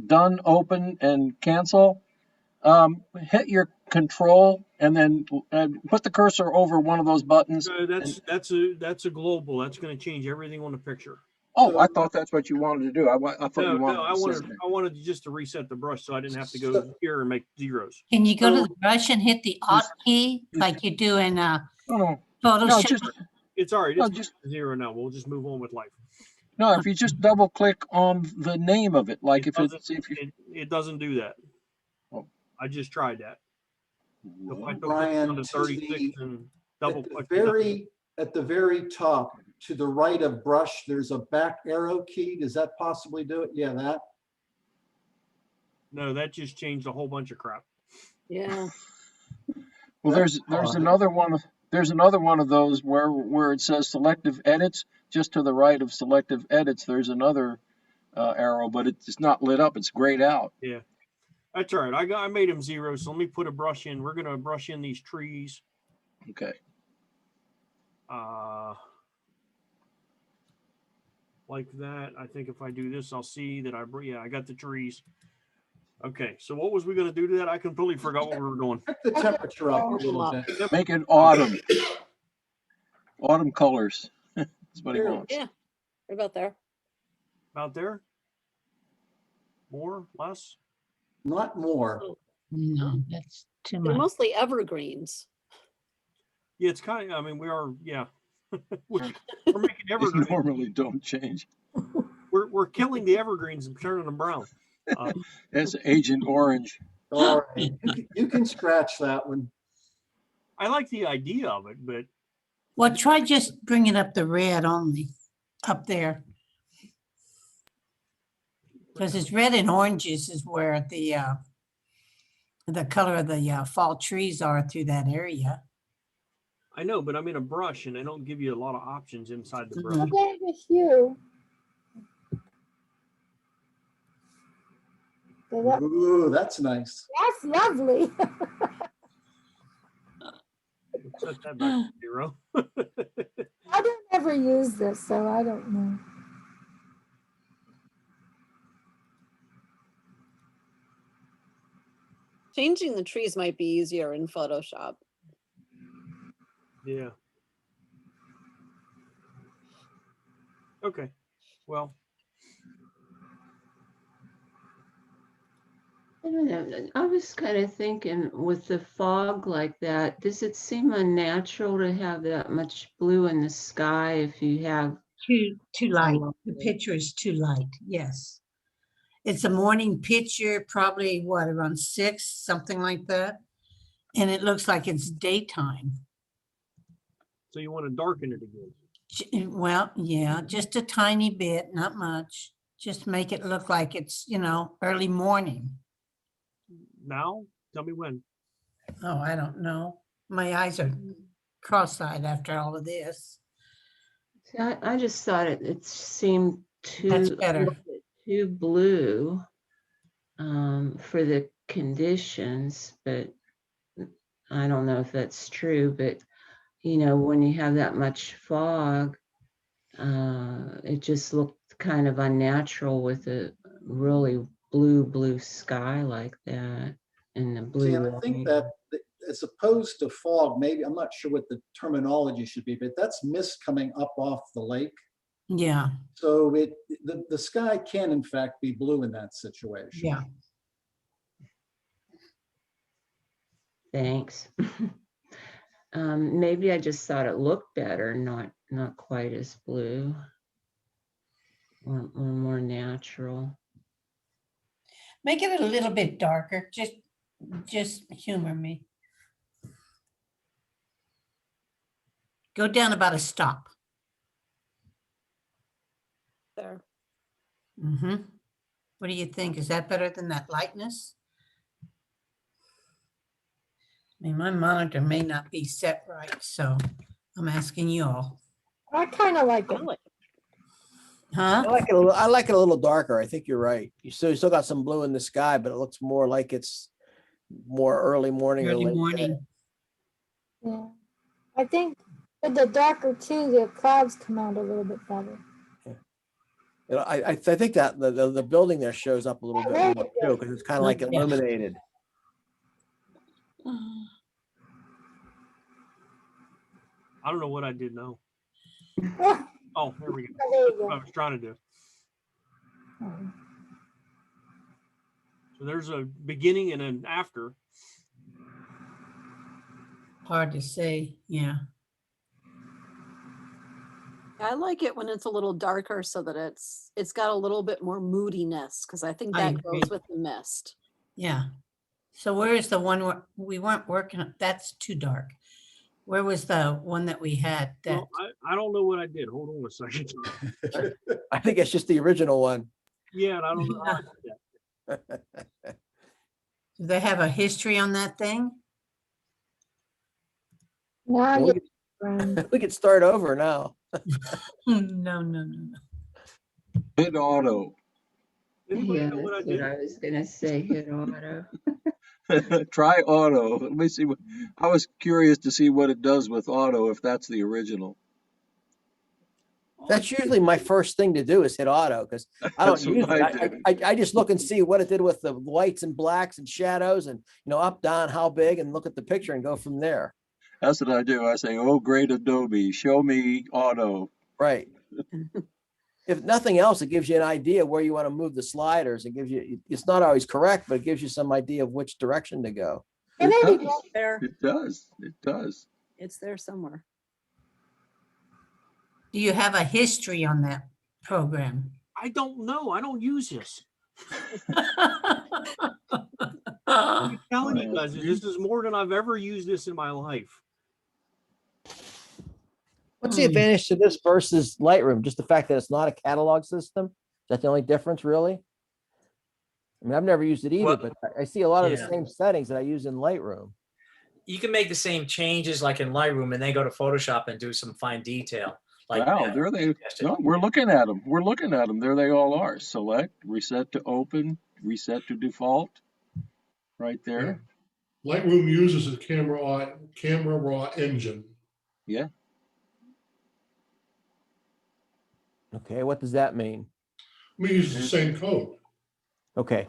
done, open, and cancel? Hit your control and then put the cursor over one of those buttons. So that's a global. That's going to change everything on the picture. Oh, I thought that's what you wanted to do. I thought No, you wanted I to wanted just to reset the brush so I didn't have to go here and make zeros. Can you go to the brush and hit the Alt key like you do in No, Photoshop? just It's all right. No, It's zero now. We'll just move on with life. No, if you just double click on the name of it, like It if it's, doesn't, if you. it doesn't do that. Oh. I just tried that. If I took this Brian, down to to 36 the, and double at the click, it doesn't- very, at the very top, to the right of brush, there's a back arrow key. Does that possibly do it? Yeah, that. no, that just changed a whole bunch of crap. Yeah. Well, That's there's odd. another one. There's another one of those where it says selective edits. Just to the right of selective edits, there's another arrow, but it's not lit up. It's grayed out. Yeah, that's all right. I made them 0. So let me put a brush in. We're gonna brush in these trees. Okay. Like that. I think if I do this, I'll see that I got the trees. Okay, so what was we gonna do to that? I completely forgot what we were doing. Check the temperature up a little bit. Make it autumn. Autumn colors. That's what he wants. Yeah. What about there? About there? More? Less? Not more. No, that's too They're much. mostly evergreens. Yeah, it's kind of, I mean, we are, yeah. we're making They evergreens. normally don't change. We're killing the evergreens and turning them brown. That's Agent Orange. All right, you can scratch that one. I like the idea of it, but Well, try just bringing up the red only, up there. Because it's red and oranges is where the color of the fall trees are through that area. I know, but I'm in a brush and they don't give you a lot of options inside the brush. Okay, with you. So Ooh, that's nice. that's lovely. Set that back to 0. I don't ever use this, so I don't know. Changing the trees might be easier in Photoshop. Yeah. Okay. Well, I don't know. I was kind of thinking with the fog like that, does it seem unnatural to have that much blue in the sky if you have Too light. The picture is too light. Yes. It's a morning picture, probably what, around 6, something like that. And it looks like it's daytime. so you want to darken it again. Well, yeah, just a tiny bit, not much. Just make it look like it's, early morning. Now? Tell me when. Oh, I don't know. My eyes are cross-eyed after all of this. See, I just thought it seemed That's too better. a little bit too blue for the conditions, but I don't know if that's true. But when you have that much fog, it just looked kind of unnatural with a really blue sky like that and the blue. See, and I think that as opposed to fog, maybe, I'm not sure what the terminology should be, but that's mist coming up off the lake. Yeah, So the sky can in fact be blue in that situation. yeah. Thanks. Maybe I just thought it looked better, not quite as blue or more natural. Make it a little bit darker. Just humor me. Go down about a stop. There. Mm-hmm. What do you think? Is that better than that lightness? I mean, my monitor may not be set right, so I'm asking you all. I kind of like it. Huh? I like it a little darker. I think you're right. You still got some blue in the sky, but it looks more like it's more early morning or Early late day. morning. Yeah. I think with the darker too, the clouds come out a little bit better. I think that the building there shows up a little bit more too, because it's kind of like Yeah. illuminated. I don't know what I did now. Oh, there we go. There you That's go. what I was trying to do. So there's a beginning and an after. Hard to say, yeah. I like it when it's a little darker so that it's got a little bit more moodiness because I think I that agree. goes with the mist. Yeah. So where is the one where we weren't working? That's too dark. Where was the one that we had that? Well, I don't know what I did. Hold on a second. I think it's just the original one. Yeah, and I don't know how I did that. Do they have a history on that thing? Now Well, you're friends. we could start over now. No. Hit auto. Anybody Yeah, know what I that's what did? I was gonna say, hit auto. Try auto. Let me see. I was curious to see what it does with auto if that's the original. That's usually my first thing to do is hit auto because I don't That's what use I it. did. I just look and see what it did with the whites and blacks and shadows and, up, down, how big, and look at the picture and go from there. That's what I do. I say, oh, great Adobe, show me auto. Right. If nothing else, it gives you an idea where you want to move the sliders. It gives you, it's not always correct, but it gives you some idea of which direction to go. And It maybe does. There, It does. It does. it's there somewhere. Do you have a history on that program? I don't know. I don't use this. I'm telling you guys, this is more than I've ever used this in my life. What's the advantage to this versus Lightroom? Just the fact that it's not a catalog system? Is that the only difference, really? I mean, I've never used it either, Well, but I see a lot of the yeah. same settings that I use in Lightroom. You can make the same changes like in Lightroom and then go to Photoshop and do some fine detail. Like Wow, that. there they. Suggested. No, we're looking at them. We're looking at them. There they all are. Select, reset to open, reset to default. Right there. Lightroom uses a Camera Raw engine. Yeah. Okay, what does that mean? We use the same code. Okay.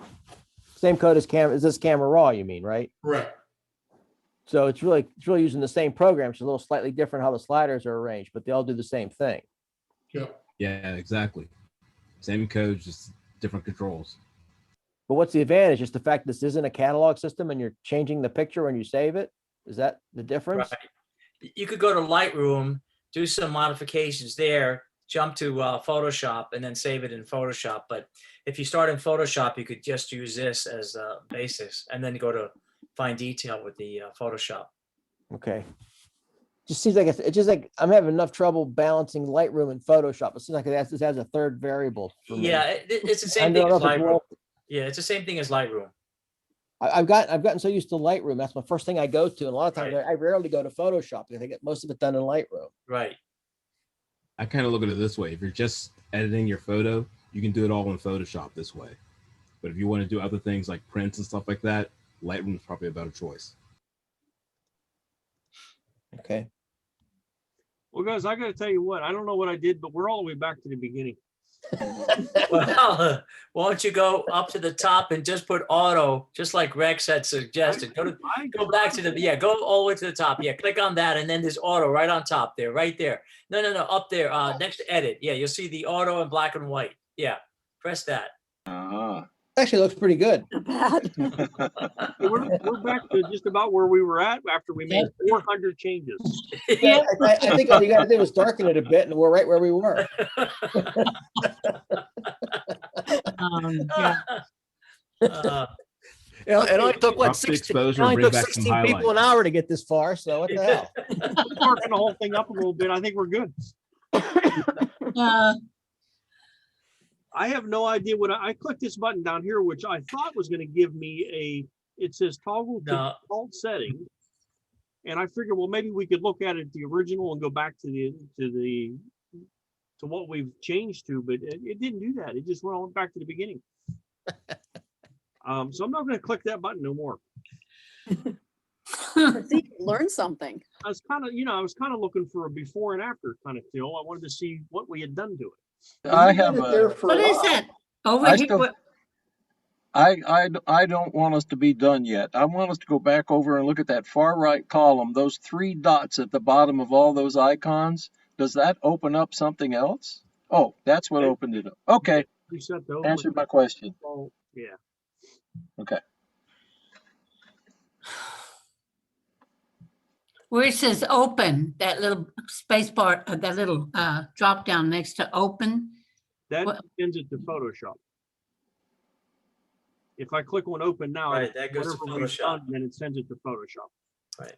Same code as this Camera Raw, you mean, right? Correct. So it's really using the same program. It's a little slightly different how the sliders are arranged, but they all do the same thing. Yep. Yeah, exactly. Same code, just different controls. But what's the advantage? Just the fact this isn't a catalog system and you're changing the picture when you save it? Is that the difference? Right. You could go to Lightroom, do some modifications there, jump to Photoshop, and then save it in Photoshop. But if you start in Photoshop, you could just use this as a basis and then go to fine detail with the Photoshop. Okay. Just seems like it's just like I'm having enough trouble balancing Lightroom and Photoshop. It seems like this has a third variable for me. Yeah, it's the I same don't thing know as if it's Lightroom. worth- Yeah, it's the same thing as Lightroom. I've gotten so used to Lightroom. That's my first thing I go to. And a lot of times Right. I rarely go to Photoshop because I get most of it done in Lightroom. Right. I kind of look at it this way. If you're just editing your photo, you can do it all in Photoshop this way. But if you want to do other things like prints and stuff like that, Lightroom is probably a better choice. Okay. Well, guys, I got to tell you what, I don't know what I did, but we're all the way back to the beginning. Well, why don't you go up to the top and just put auto, just like Rex had suggested. Go back to the, go all the way to the top. Yeah, click on that, and then there's auto right on top there, right there. No, up there, next to edit. Yeah, you'll see the auto in black and white. Yeah, press that. Actually looks pretty good. Not bad. We're back to just about where we were at after we made 400 changes. Yeah, I think all you got to do is darken it a bit and we're right where we were. Yeah. It only took what Drop the 16, exposure it only and bring took back some 16 people an highlights. hour to get this far. So what the hell? Darken the whole thing up a little bit. I think we're good. I have no idea what I clicked this button down here, which I thought was going to give me it says toggle to No. default settings. And I figured, well, maybe we could look at it, the original, and go back to what we've changed to, but it didn't do that. It just went back to the beginning. So I'm not going to click that button no more. See, learn something. I was kind of looking for a before and after kind of feel. I wanted to see what we had done to it. I have What is that? Over I here. still- I don't want us to be done yet. I want us to go back over and look at that far right column, those 3 dots at the bottom of all those icons. Does that open up something else? Oh, that's what opened it up. Okay, Reset those. answered my question. Oh, yeah. Okay. Where it says open, that little space bar, that little drop down next to open. That What- sends it to Photoshop. If I click on open now, Right, that goes to whatever we've Photoshop. done, then it sends it to Photoshop. Right.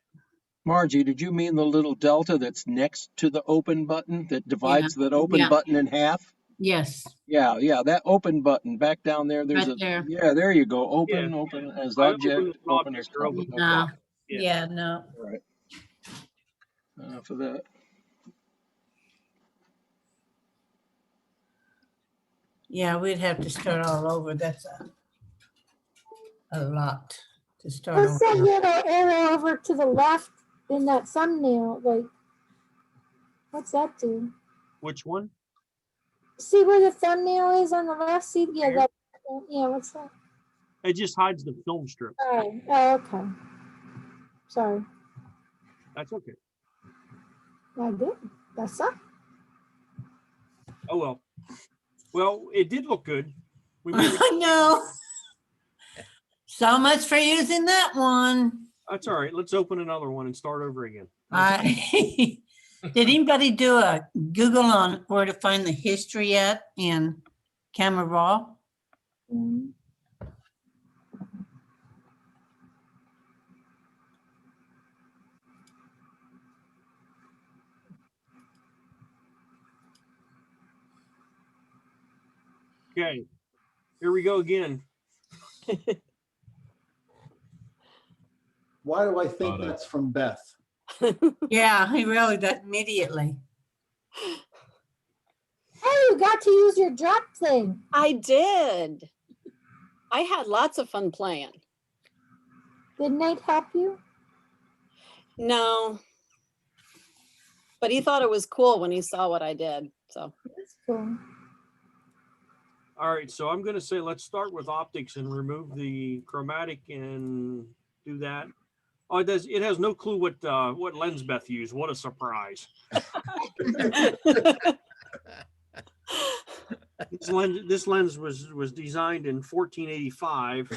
Margie, did you mean the little delta that's next to the open button that divides that open Yeah. button in half? Yes, Yeah, yeah, that open button back down there, there's right a, there. yeah, there you go. Open, Yeah. open as I open object, as an open as object or open cover. as No, block. Yeah. yeah, no. All right. For that. Yeah, we'd have to start all over. That's a lot to start What's that over. little arrow over to the left in that thumbnail? Like, what's that do? Which one? See where the thumbnail is on the left? See, yeah, Here? that, yeah, what's that? It just hides the film strip. Oh, oh, okay. Sorry, That's okay. I did. That's up. Oh, well. Well, it did look good. We made it. I know. So much for using that one. That's all right. Let's open another one and start over again. Did anybody do a Google on where to find the history at in Camera Raw? Mm. Okay. Here we go again. Why do I think Got it. that's from Beth? Yeah, he really does immediately. Hey, you got to use your drop thing. I did. I had lots of fun playing. Did Nate help you? No. But he thought it was cool when he saw what I did. So That's cool. All right. So I'm going to say, let's start with optics and remove the chromatic and do that. Oh, it does. It has no clue what lens Beth used. What a surprise. This lens was designed in 1485.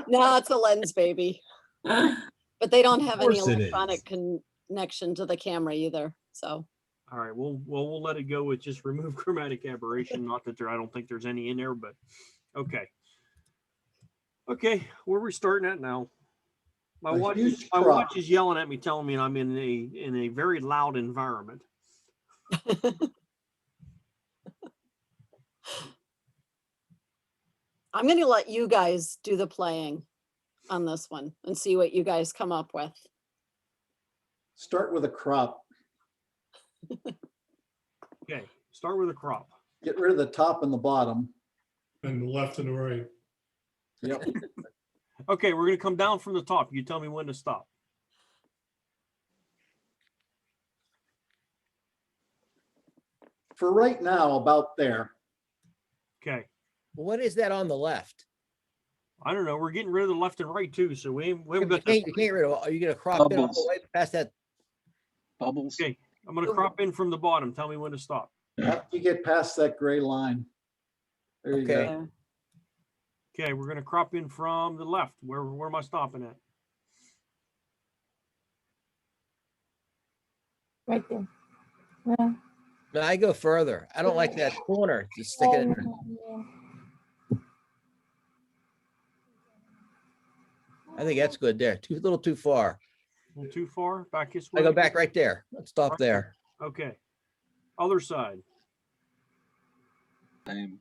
no, it's a lens, baby. But they don't have any course it electronic connection to the camera either. So All right, we'll let it go with just remove chromatic aberration. Not that I don't think there's any in there, but okay. Okay, where are we starting at now? My A watch huge is crop. yelling at me, telling me I'm in a very loud environment. I'm going to let you guys do the playing on this one and see what you guys come up with. Start with a crop. Okay, start with a crop. Get rid of the top and the bottom. And the left and the right. Yep. Okay, we're going to come down from the top. You tell me when to stop. For right now, about there. Okay, What is that on the left? I don't know. We're getting rid of the left and right too, so we haven't You got this. can't get rid of, are you gonna crop it all the Bubbles. way past that? Bubbles. Okay, I'm going to crop in from the bottom. Tell me when to stop. After you get past that gray line. There you Okay. go. Okay, we're going to crop in from the left. Where am I stopping at? Right there. Yeah. No, I go further. I don't like that corner, just stick it in. Yeah. I think that's good there. A little too far. A little too far? Back this I way? go back right there. Let's stop there. Okay. Other side. Same.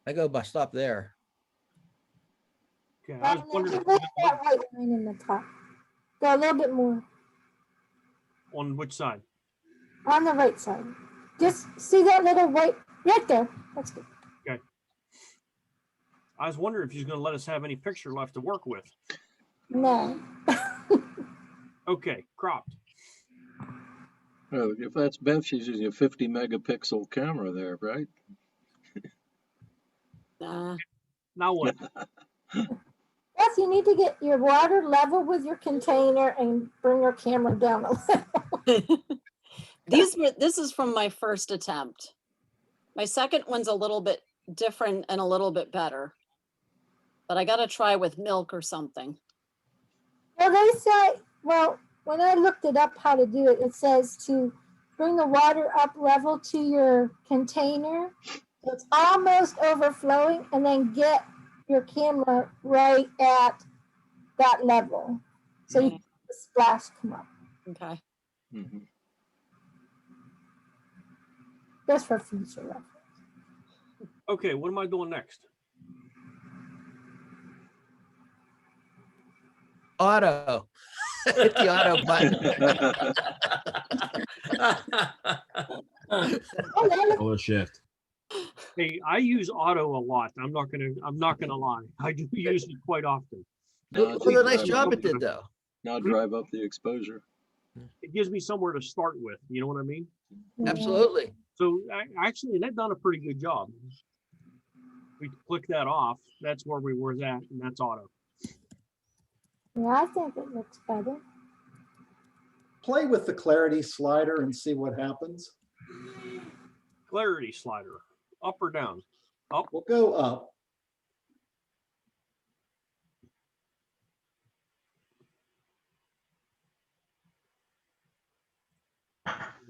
I go by stop there. Okay, I was Right, wondering now, just that white line in the top. Go a little bit more on which side. on the right side. Just see that little white right there. That's good. I was wondering if you're going to let us have any picture left to work with. No. Okay, cropped. Oh, if that's Beth, she's using a 50 megapixel camera there, right? Nah. Now what? Beth, you need to get your water level with your container and bring your camera down a little. This is from my first attempt. My second one's a little bit different and a little bit better. But I got to try with milk or something. Well, they say, well, when I looked it up how to do it, it says to bring the water up level to your container. So it's almost overflowing, and then get your camera right at that level. So you can see the splash come up. Okay. Mhm. Just for future reference. Okay, what am I doing next? Auto. Hit the auto button. Oh, that looks Color shift. Hey, I use auto a lot. I'm not gonna lie. I do use it quite often. Now Look at the nice drive job up it did, the- though. Now drive up the exposure. It gives me somewhere to start with. You know what I mean? Absolutely. So actually, they've done a pretty good job. We click that off. That's where we were at, and that's auto. Yeah, I think it looks better. Play with the clarity slider and see what happens. Clarity slider, up or down? Up. We'll go up.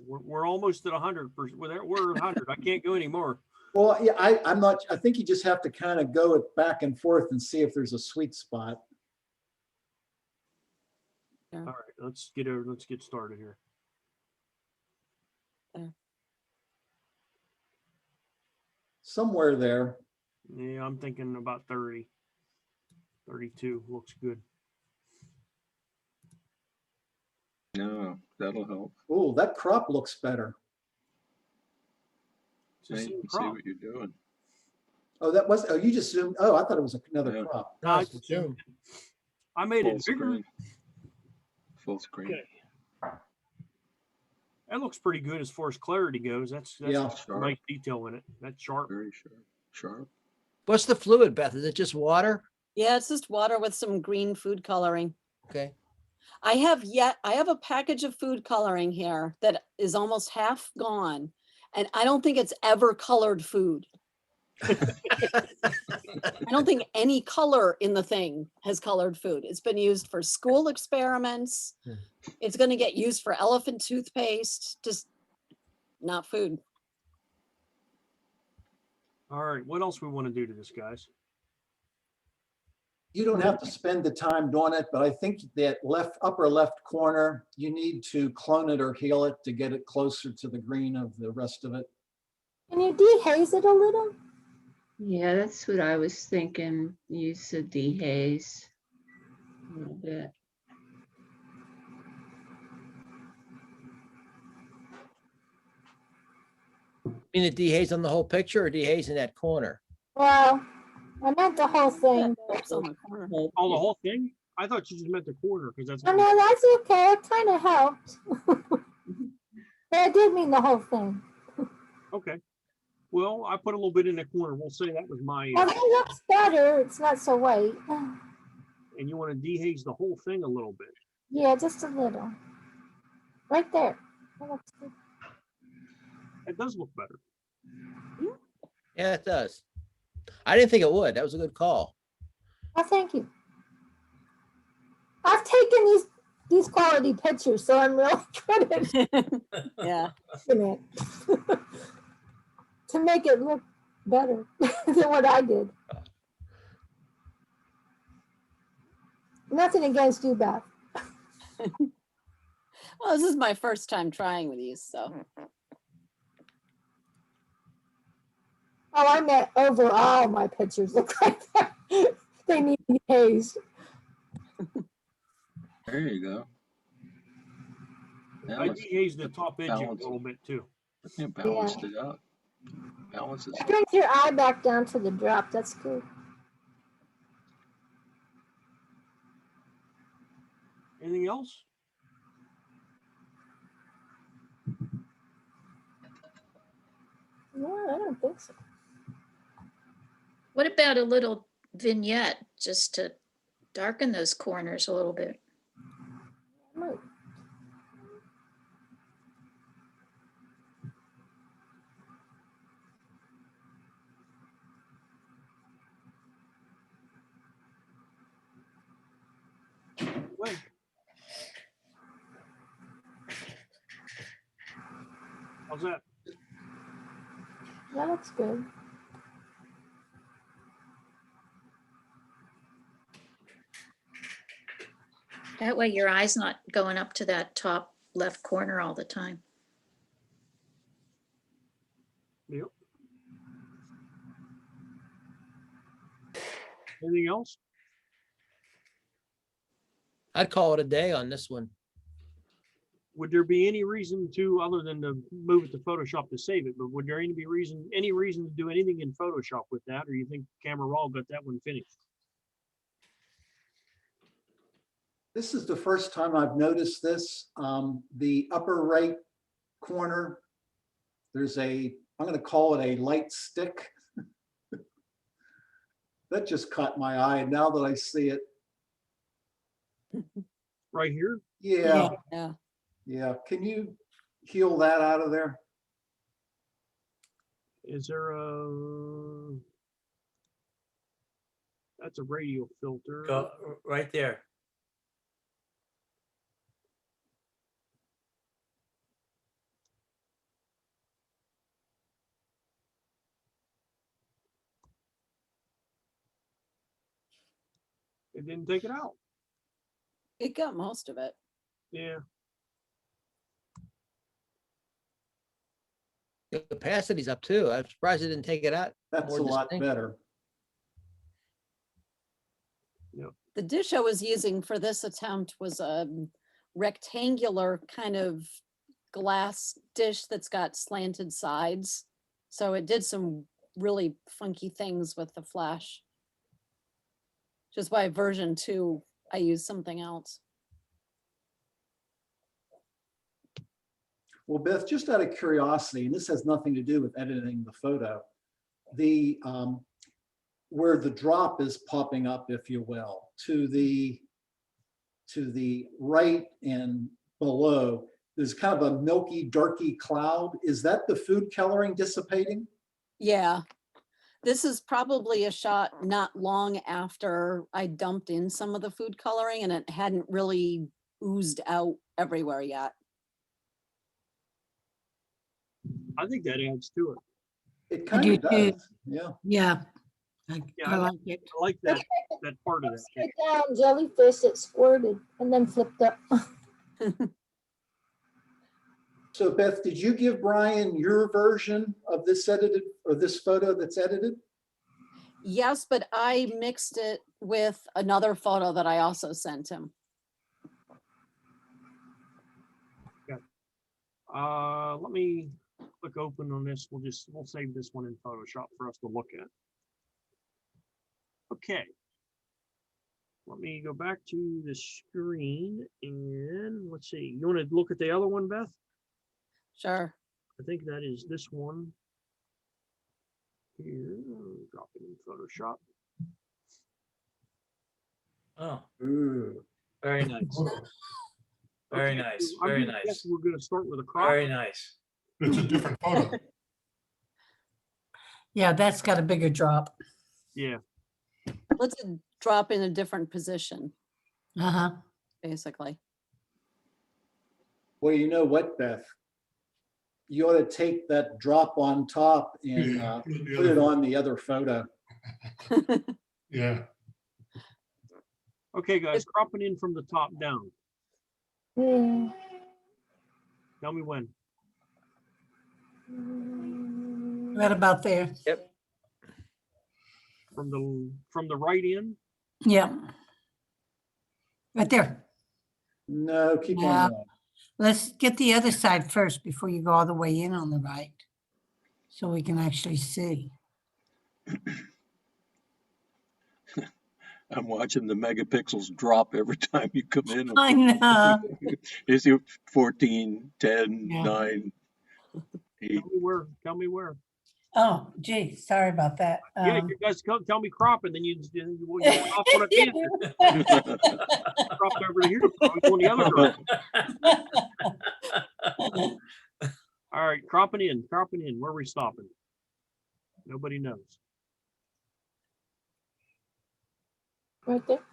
We're almost at 100%. We're at 100. I can't go anymore. Well, yeah, I'm not, I think you just have to kind of go it back and forth and see if there's a sweet spot. All right, let's get started here. Somewhere there. Yeah, I'm thinking about 30. 32 looks good. No, that'll help. Oh, that crop looks better. It's the Now same you can see crop. what you're doing. Oh, that was, oh, you just zoomed. Oh, I thought it was another Yeah. crop. No, Nice, Jim. I made Full it bigger. screen. Full screen. Okay. That looks pretty good as far as clarity goes. That's Yeah. a nice detail in it. That's sharp. Very sharp. Sharp. What's the fluid, Beth? Is it just water? Yeah, it's just water with some green food coloring. Okay. I have a package of food coloring here that is almost half gone, and I don't think it's ever colored food. I don't think any color in the thing has colored food. It's been used for school experiments. Hmm. It's going to get used for elephant toothpaste, just not food. All right, what else we want to do to this, guys? You don't have to spend the time doing it, but I think that upper left corner, you need to clone it or heal it to get it closer to the green of the rest of it. Can you dehaze it a little? Yeah, that's what I was thinking. Use the dehaze a little bit. Mean the dehaze on the whole picture or dehaze in that corner? Well, I meant the whole thing. Oops, on the corner. Oh, the whole thing? I thought you just meant the corner because that's. Oh, no, that's okay. It kind of helped. But I did mean the whole thing. Okay. Well, I put a little bit in the corner. We'll say that was my. Well, that looks better. It's not so white. And you want to dehaze the whole thing a little bit. Yeah, just a little. Right there. That looks good. It does look better. Yeah, it does. I didn't think it would. That was a good call. Oh, thank you. I've taken these quality pictures, so I'm really good at Yeah. it to make it look better than what I did. Nothing against you, Beth. Well, this is my first time trying with these, so. Oh, I meant overall my pictures look like that. They need to be hazed. There you go. Now I it's dehazed the top edge a balanced. little bit too. You balanced it out. Balances. It brings your eye back down to the drop. That's good. Anything else? No, I don't think so. What about a little vignette just to darken those corners a little bit? Might. way. How's that? That looks good. That way your eye's not going up to that top left corner all the time. Yep. Anything else? I'd call it a day on this one. Would there be any reason to, other than to move it to Photoshop to save it, but would there any reason to do anything in Photoshop with that, or you think Camera Raw got that one finished? This is the first time I've noticed this. The upper right corner, there's a, I'm going to call it a light stick. That just caught my eye. Now that I see it. Right here? Yeah. Yeah. Yeah. Can you heal that out of there? Is there a, that's a radial filter. Go right there. It didn't take it out. It got most of it. Yeah. The capacity's up too. I'm surprised it didn't take it out. That's more a lot distinct. better. The dish I was using for this attempt was a rectangular kind of glass dish that's got slanted sides. So it did some really funky things with the flash. Just by version 2, I used something else. Well, Beth, just out of curiosity, and this has nothing to do with editing the photo, the where the drop is popping up, if you will, to the right and below, there's kind of a milky, darky cloud. Is that the food coloring dissipating? Yeah. This is probably a shot not long after I dumped in some of the food coloring and it hadn't really oozed out everywhere yet. I think that adds to it. It kind of does. Yeah. Yeah. Yeah, I like it. I like that part of that. Upside down jellyfish that squirted and then flipped up. So Beth, did you give Brian your version of this edited or this photo that's edited? Yes, but I mixed it with another photo that I also sent him. Let me click open on this. We'll save this one in Photoshop for us to look at. Okay. Let me go back to the screen and let's see. You want to look at the other one, Beth? Sure. I think that is this one. Here, drop it in Photoshop. Oh, Ooh. very nice. Very Okay, nice. I'm Very gonna guess nice. we're going to start with a crop. Very nice. It's a different photo. Yeah, that's got a bigger drop. Yeah. Let's drop in a different position, Uh-huh. basically. Well, you know what, Beth? You ought to take that drop on top and Yeah, put it on the other photo. Yeah. Okay, guys, cropping in from the top down. Yeah. Tell me when. Right about there. Yep. From the right in. Yeah. Right there. No, keep Yeah. on going. Let's get the other side first before you go all the way in on the right. So we can actually see. I'm watching the megapixels drop every time you come in. I know. You see 14, 10, Yeah. 9, 8. Tell me where. Oh, gee, sorry about that. Yeah, you guys tell me crop, and then you off what I can. Crop over to here. I'm going the other direction. All right, cropping in. Where are we stopping? Nobody knows. Right there.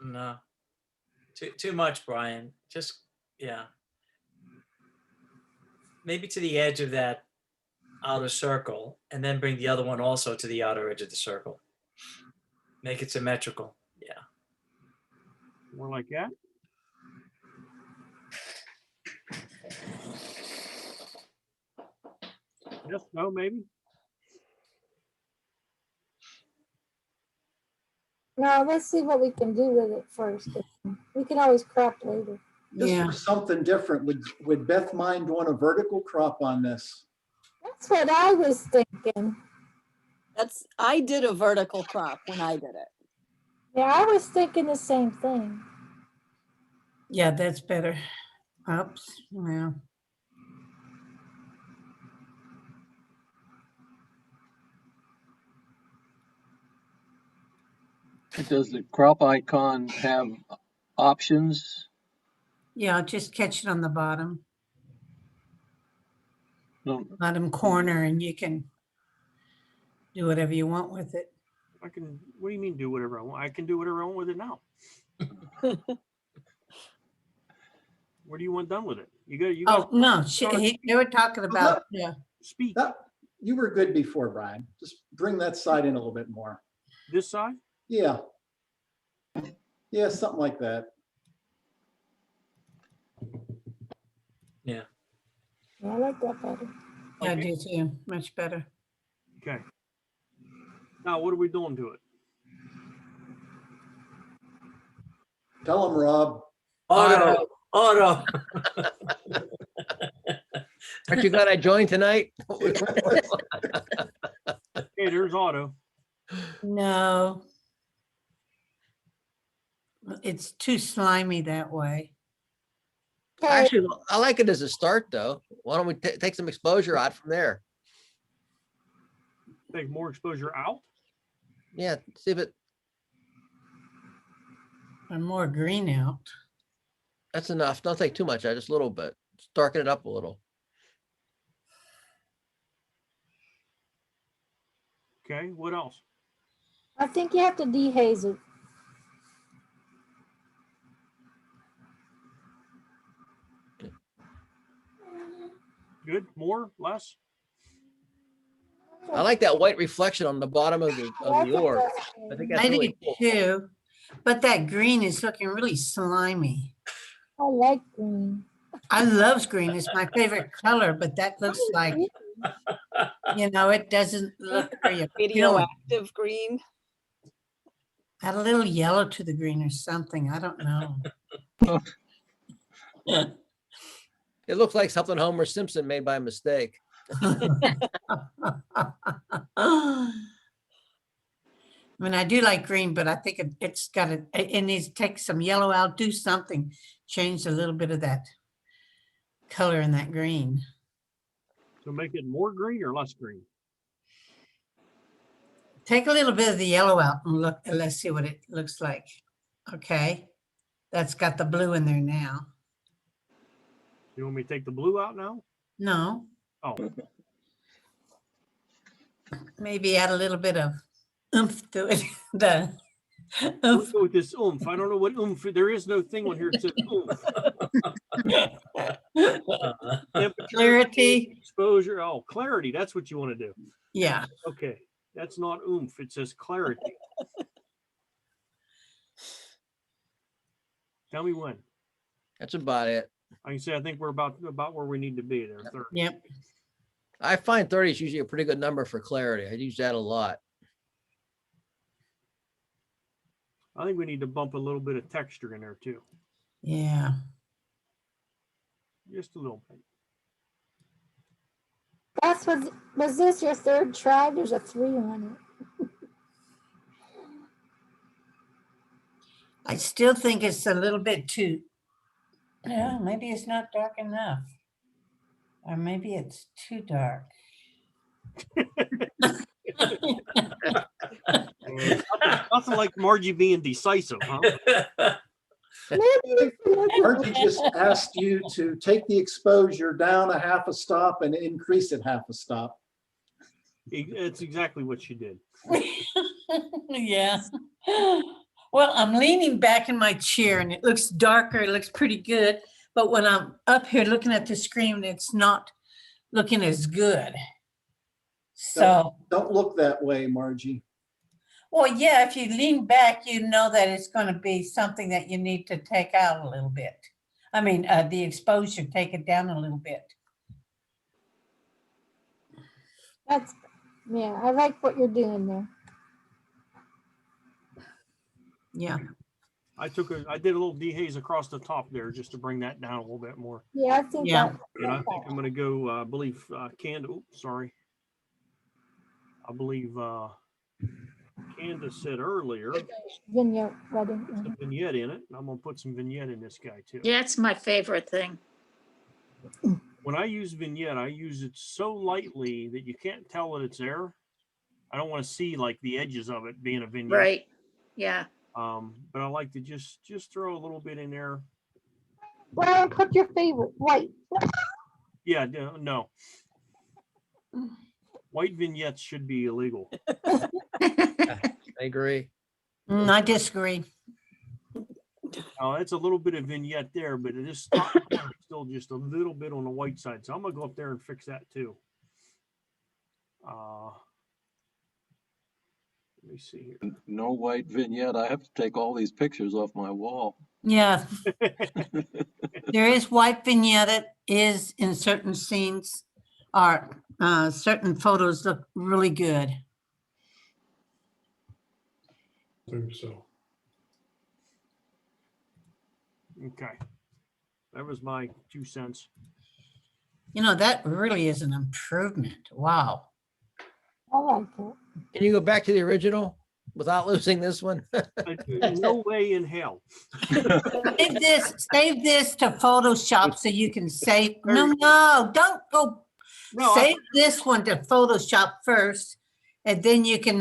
No. Too much, Brian. Just, yeah. Maybe to the edge of that outer circle, and then bring the other one also to the outer edge of the circle. Make it symmetrical. Yeah. More like that. Yes, no, maybe. No, let's see what we can do with it first. We can always crop later. Just Yeah. for something different, would Beth mind doing a vertical crop on this? That's what I was thinking. I did a vertical crop when I did it. Yeah, I was thinking the same thing. Yeah, that's better. Oops, well, Does the crop icon have options? yeah, I'll just catch it on the bottom No, corner, and you can do whatever you want with it. I can. What do you mean do whatever I want? I can do whatever I want with it now. What do you want done with it? You got. Oh, no, they were talking about, yeah. Speak. You were good before, Brian. Just bring that side in a little bit more. This side? Yeah. Yeah, something like that. Yeah. I like that better. I do too, much better. Okay. Now, what are we doing to it? Tell him, Rob. Auto. Aren't you glad I joined tonight? Hey, there's auto. No. It's too slimy that way. Actually, I like it as a start, though. Why don't we take some exposure out from there? Take more exposure out. Yeah, see if it. And more green out. That's enough. Don't take too much out, just a little bit. Just darken it up a little. Okay. What else? I think you have to dehaze it. Good. More? Less? I like that white reflection on the bottom of the ore. I think that's I really do cool. too, but that green is looking really slimy. I like green. I love green. It's my favorite color, but that looks like, it doesn't look very appealing. Radioactive green. Add a little yellow to the green or something. I don't know. It looks like something Homer Simpson made by mistake. I mean, I do like green, but I think it needs to take some yellow out, do something, change a little bit of that color in that green. So make it more green or less green? Take a little bit of the yellow out and look, and let's see what it looks like. Okay, that's got the blue in there now. You want me to take the blue out now? No. Oh. Maybe add a little bit of oomph to it. Let's go with this oomph. I don't know what oomph. There is no thing on here that says oomph. Clarity. Exposure. Oh, clarity. That's what you want to do. Yeah. Okay. That's not oomph. It says clarity. Tell me when. That's about it. I can say I think we're about where we need to be there. 30. Yep. I find 30 is usually a pretty good number for clarity. I use that a lot. I think we need to bump a little bit of texture in there too. Yeah. Just a little bit. Was this your third try? There's a 3 on it. I still think it's a little bit too, yeah, maybe it's not dark enough. Or maybe it's too dark. Nothing like Margie being decisive, huh? Margie just asked you to take the exposure down a half a stop and increase it half a stop. It's exactly what she did. Yeah. Well, I'm leaning back in my chair and it looks darker. It looks pretty good. But when I'm up here looking at the screen, it's not looking as good. So, Don't look that way, Margie. well, yeah, if you lean back, you know that it's going to be something that you need to take out a little bit. I mean, the exposure, take it down a little bit. That's, yeah, I like what you're doing there. Yeah. I did a little dehaze across the top there just to bring that down a little bit more. Yeah, I think Yeah. that. And I think I'm gonna go, I believe, sorry. I believe, Candace said earlier, Vignette wedding. the vignette in it. And I'm gonna put some vignette in this guy too. Yeah, it's my favorite thing. When I use vignette, I use it so lightly that you can't tell that it's there. I don't want to see like the edges of it being a vignette. Right. Yeah. But I like to just throw a little bit in there. Well, put your favorite white. Yeah, no. White vignettes should be illegal. I agree. I disagree. Now that's a little bit of vignette there, but it is still just a little bit on the white side. So I'm gonna go up there and fix that too. Let me see here. No white vignette. I have to take all these pictures off my wall. Yeah. There is white vignette. It is in certain scenes or certain photos look really good. I think so. Okay. That was my 2 cents. You know, that really is an improvement. Wow. I like it. Can you go back to the original without losing this one? No way in hell. Save this to Photoshop so you can save. No, don't go. No, Save this one to Photoshop first, and then you can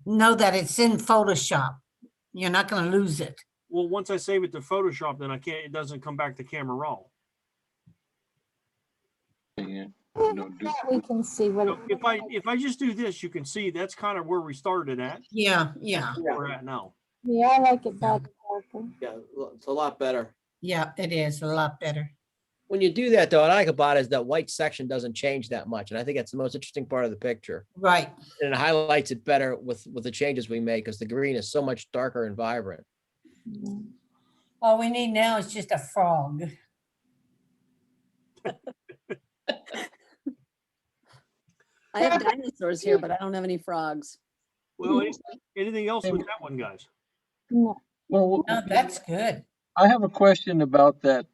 know that it's in Photoshop. You're not going to lose it. Well, once I save it to Photoshop, then it doesn't come back to Camera Raw. Yeah. We can see what it, If I just do this, you can see that's kind of where we started at. Yeah. Where we're at now. yeah, I like it better. Darker. Yeah, it's a lot better. Yeah, it is a lot better. When you do that, though, what I like about it is that white section doesn't change that much. And I think that's the most interesting part of the picture. Right. And it highlights it better with the changes we make because the green is so much darker and vibrant. All we need now is just a frog. I have dinosaurs here, but I don't have any frogs. Well, anything else with that one, guys? No. Well, No, that's good. I have a question about that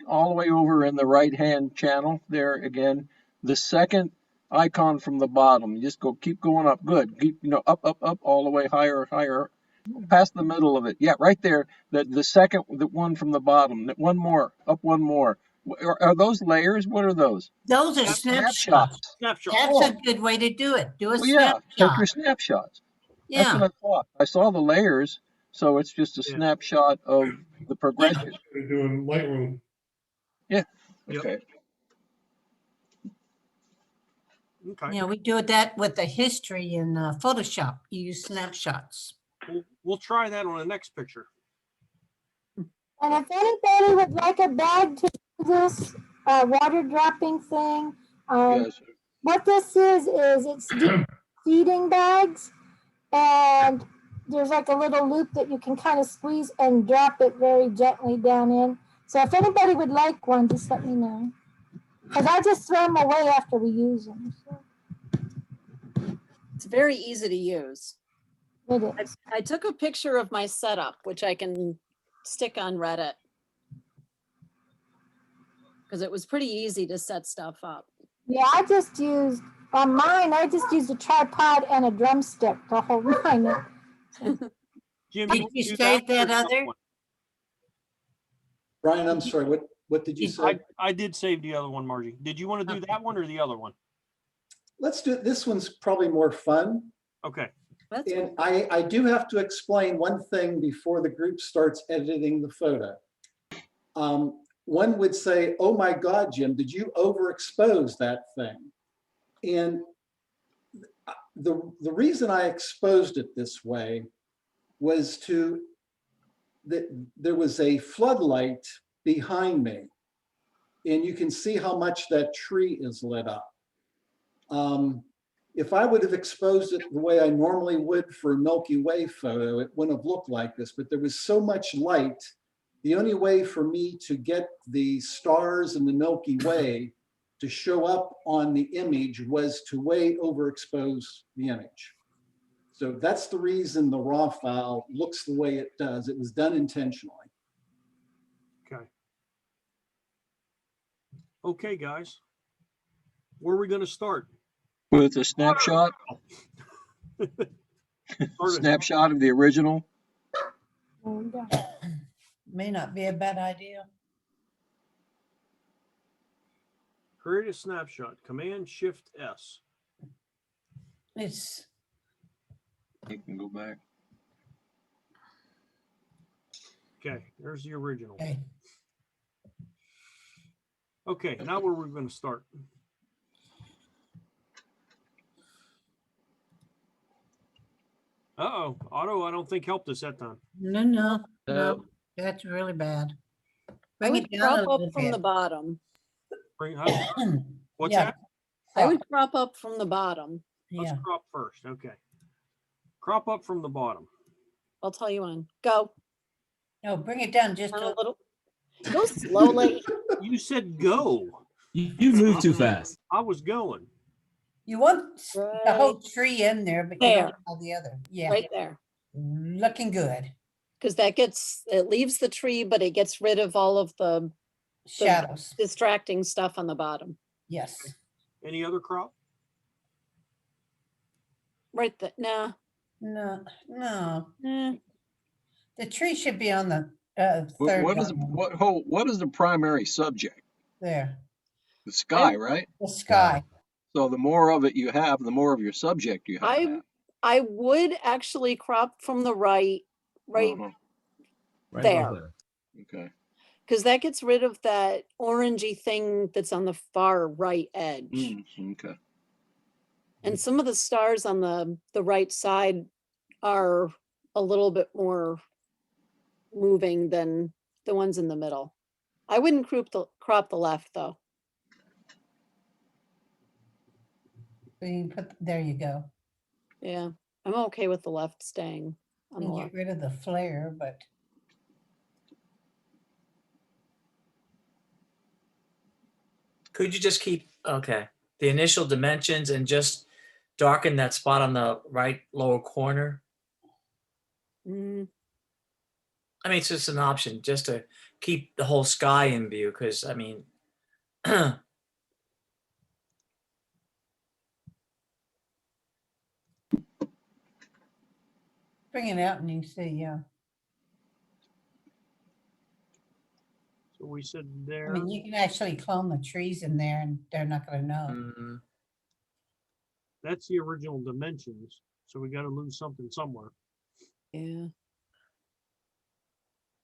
all the way over in the right-hand channel there again. The second icon from the bottom. You just keep going up. Good. Keep, up, all the way higher, past the middle of it. Yeah, right there. The one from the bottom. One more. Up one more. Are those layers? What are those? Those are snapshots. That's a good way to do it. Do a snapshot. snapshot. Take your snapshots. Yeah. That's what I thought. I saw the layers, so it's just a snapshot of the progression. We're doing Lightroom. Yeah. Yep. Okay. Okay. Yeah, we do that with the history in Photoshop. You use snapshots. We'll try that on the next picture. And if anybody would like a bag to do this water dropping thing, Yes. what this is it's feeding bags, and there's like a little loop that you can kind of squeeze and drop it very gently down in. So if anybody would like one, just let me know. Because I just throw them away after we use them. So. It's very easy to use. It is. I took a picture of my setup, which I can stick on Reddit. Because it was pretty easy to set stuff up. Yeah, on mine, I just used a tripod and a drumstick to hold mine. Jim, Did you save that other? Brian, I'm sorry, what did you say? I did save the other one, Margie. Did you want to do that one or the other one? Let's do, this one's probably more fun. Okay. And I do have to explain one thing before the group starts editing the photo. One would say, oh my God, Jim, did you overexpose that thing? And the reason I exposed it this way was that there was a floodlight behind me. And you can see how much that tree is lit up. If I would have exposed it the way I normally would for a Milky Way photo, it wouldn't have looked like this, but there was so much light. The only way for me to get the stars and the Milky Way to show up on the image was to way overexpose the image. So that's the reason the raw file looks the way it does. It was done intentionally. Okay. Okay, guys. Where are we going to start? With a snapshot, snapshot of the original. May not be a bad idea. Create a snapshot. Command Shift S. It's, You can go back. Okay, there's the original. okay. Okay, now where are we going to start? Uh-oh, Otto, I don't think helped us that time. No, that's really bad. I Bring would it down a crop little up from the bit. bottom. What's Yeah, that? I would crop up from the bottom. Let's yeah. crop first. Okay. Crop up from the bottom. I'll tell you when. Go. No, bring it down just Turn a a little. Go slowly. You said go. You move too fast. I was going. You want the whole Right tree in there, but you there. don't have the other. Yeah, Right there. looking good. Because it leaves the tree, but it gets rid of all of the Shadows. distracting stuff on the bottom. Yes. Any other crop? Right there. Nah. No. Eh. The tree should be on the What, third what is one. what is the primary subject? There. The sky, right? The sky. So the more of it you have, the more of your subject you have. to have. I would actually crop from the right Uh-huh. Right there. about Okay. Because that gets rid of that orangey thing that's on the far right edge. Okay. And some of the stars on the right side are a little bit more moving than the ones in the middle. I wouldn't crop the left though. So you can there you go. Yeah, I'm okay with the left staying on You the can left. get rid of the flare, but Could you just keep, okay, the initial dimensions and just darken that spot on the right lower corner? Mm, I mean, it's just an option just to keep the whole sky in view, because I mean, bring it out and you can see, yeah. So we said I there. mean, you can actually clone the trees in there and they're not gonna know. mm, That's the original dimensions. So we got to lose something somewhere. yeah.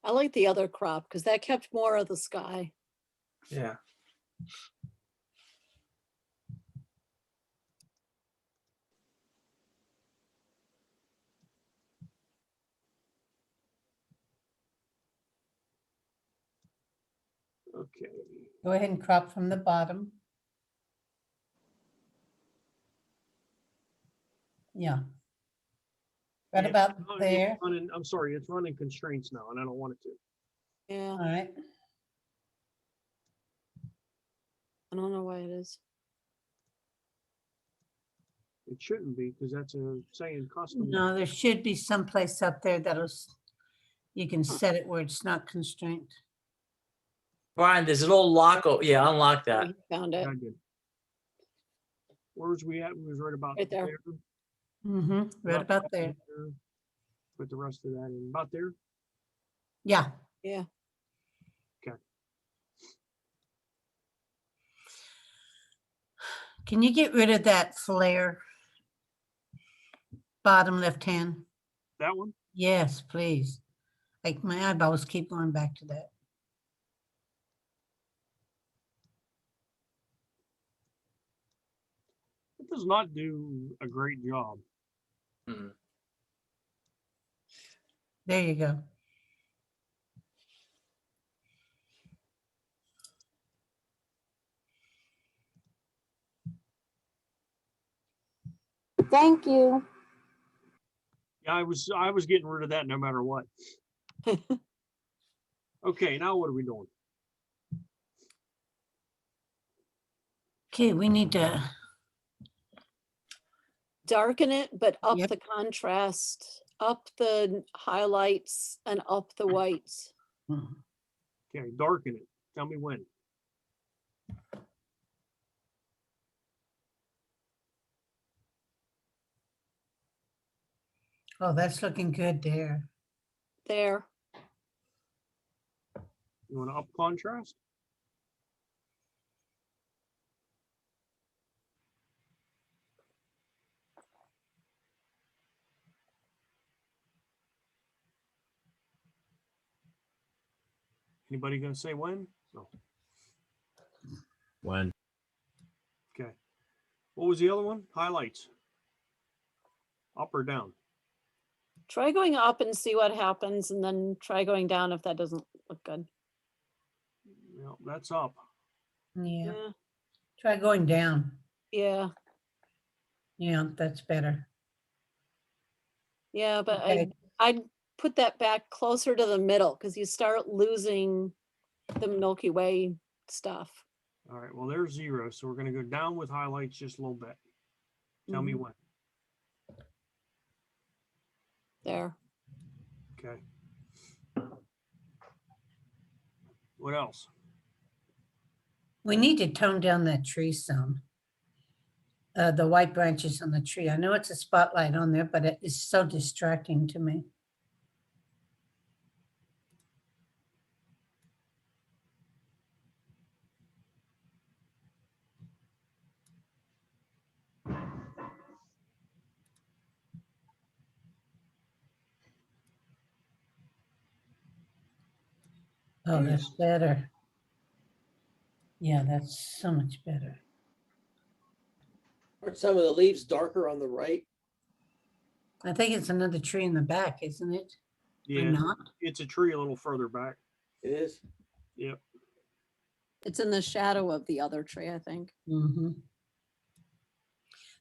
I like the other crop because that kept more of the sky. yeah. Okay. Go ahead and crop from the bottom. Yeah. Right Yeah, about it's there. I'm sorry, it's running constraints now and I don't want it to. Yeah, All right. I don't know why it is. It shouldn't be because that's a saying custom. No, there should be someplace up there you can set it where it's not constrained. Brian, there's a little lock. Oh, yeah, unlock that. We found it. I did. Where's we at? We was right about Right there. Mm-hmm, right about there. there. Put the rest of that in about there. Yeah. Yeah. Okay. Can you get rid of that flare? Bottom left hand? That one? Yes, please. Like my eyeballs keep going back to that. It does not do a great job. Mm. There you go. Thank you. Yeah, I was getting rid of that no matter what. Okay, now what are we doing? Okay, we need to, Darken it, but up Yep. the contrast, up the highlights and up the whites. Okay, darken it. Tell me when. oh, that's looking good there. There. You want to up contrast? Anybody gonna say when? No. When? Okay. What was the other one? Highlights. Up or down? Try going up and see what happens, and then try going down if that doesn't look good. Yeah, that's up. Yeah, Yeah. try going down. Yeah. Yeah, that's better. Yeah, but Okay. I'd put that back closer to the middle because you start losing the Milky Way stuff. All right, well, there's 0. So we're gonna go down with highlights just a little bit. Tell me Mhm. when. There. Okay. What else? We need to tone down that tree some. The white branches on the tree. I know it's a spotlight on there, but it is so distracting to me. Oh, that's better. Yeah, that's so much better. Aren't some of the leaves darker on the right? I think it's another tree in the back, isn't it? Or Yeah, not? it's a tree a little further back. It is. Yep. It's in the shadow of the other tree, I think. Mm-hmm.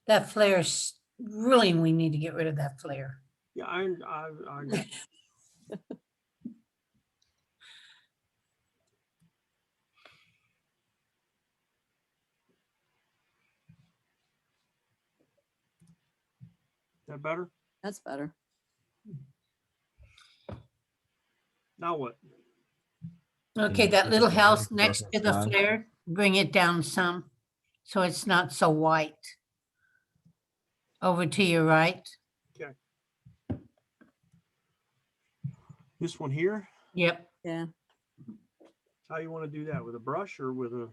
That flare, really, we need to get rid of that flare. Yeah, I got that better. That's better. Now what? Okay, you that keep little it house dark next to the outside? flare, bring it down some, so it's not so white. Over to your right. Okay. This one here. Yep. Yeah. How you want to do that? With a brush or with a?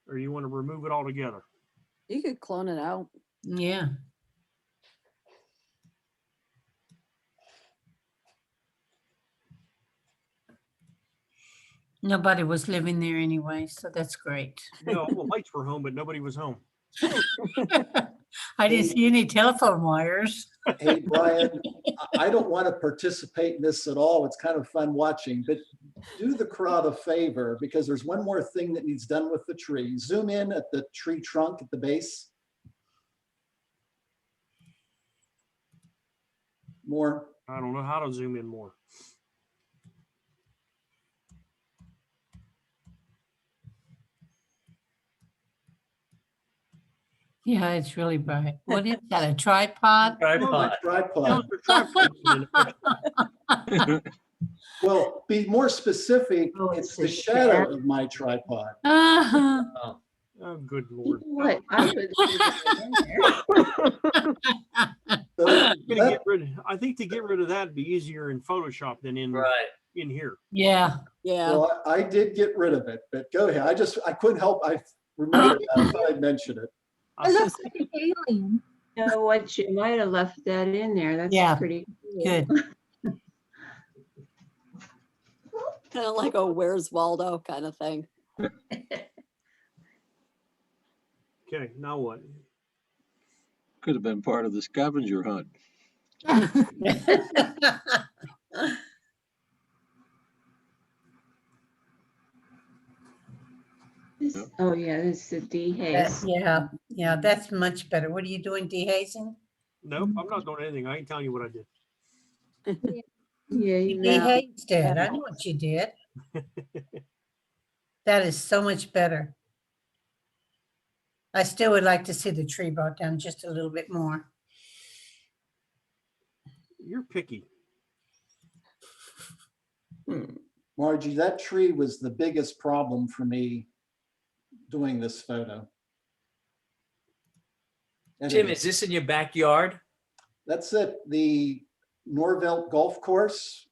Or you want to remove it all together? You could clone it out. Yeah. Nobody was living there anyway, so that's great. No, well, lights were home, but nobody was home. I didn't see any telephone wires. Hey, Brian, I don't want to participate in this at all. It's kind of fun watching, but do the crowd a favor because there's one more thing that needs done with the tree. Zoom in at the tree trunk at the base. More. I don't know how to zoom in more. Yeah, it's really bright. What is that, a tripod? My tripod. Well, be more specific. Oh, It's it's the a shadow of my tripod. Uh-huh. Oh, good Lord. What? I would So I think to get rid of that would be easier in Photoshop than in in here. Yeah. Yeah. Well, I did get rid of it, but go ahead. I couldn't help. I remembered that. I thought I'd mention it. It looks like an alien. You know what? You might have left that in there. That's Yeah, pretty cool. good. Kind of like a Where's Waldo kind of thing. Okay, now what? Could have been part of the scavenger hunt. Oh, yeah, it's the dehaze. Yeah, that's much better. What are you doing, dehazing? Nope, I'm not doing anything. I ain't telling you what I did. Yeah, You you Yeah. dehazed it. I know what you did. That is so much better. I still would like to see the tree brought down just a little bit more. You're picky. Margie, that tree was the biggest problem for me doing this photo. Jim, is this in your backyard? That's at the Norvelt Golf Course.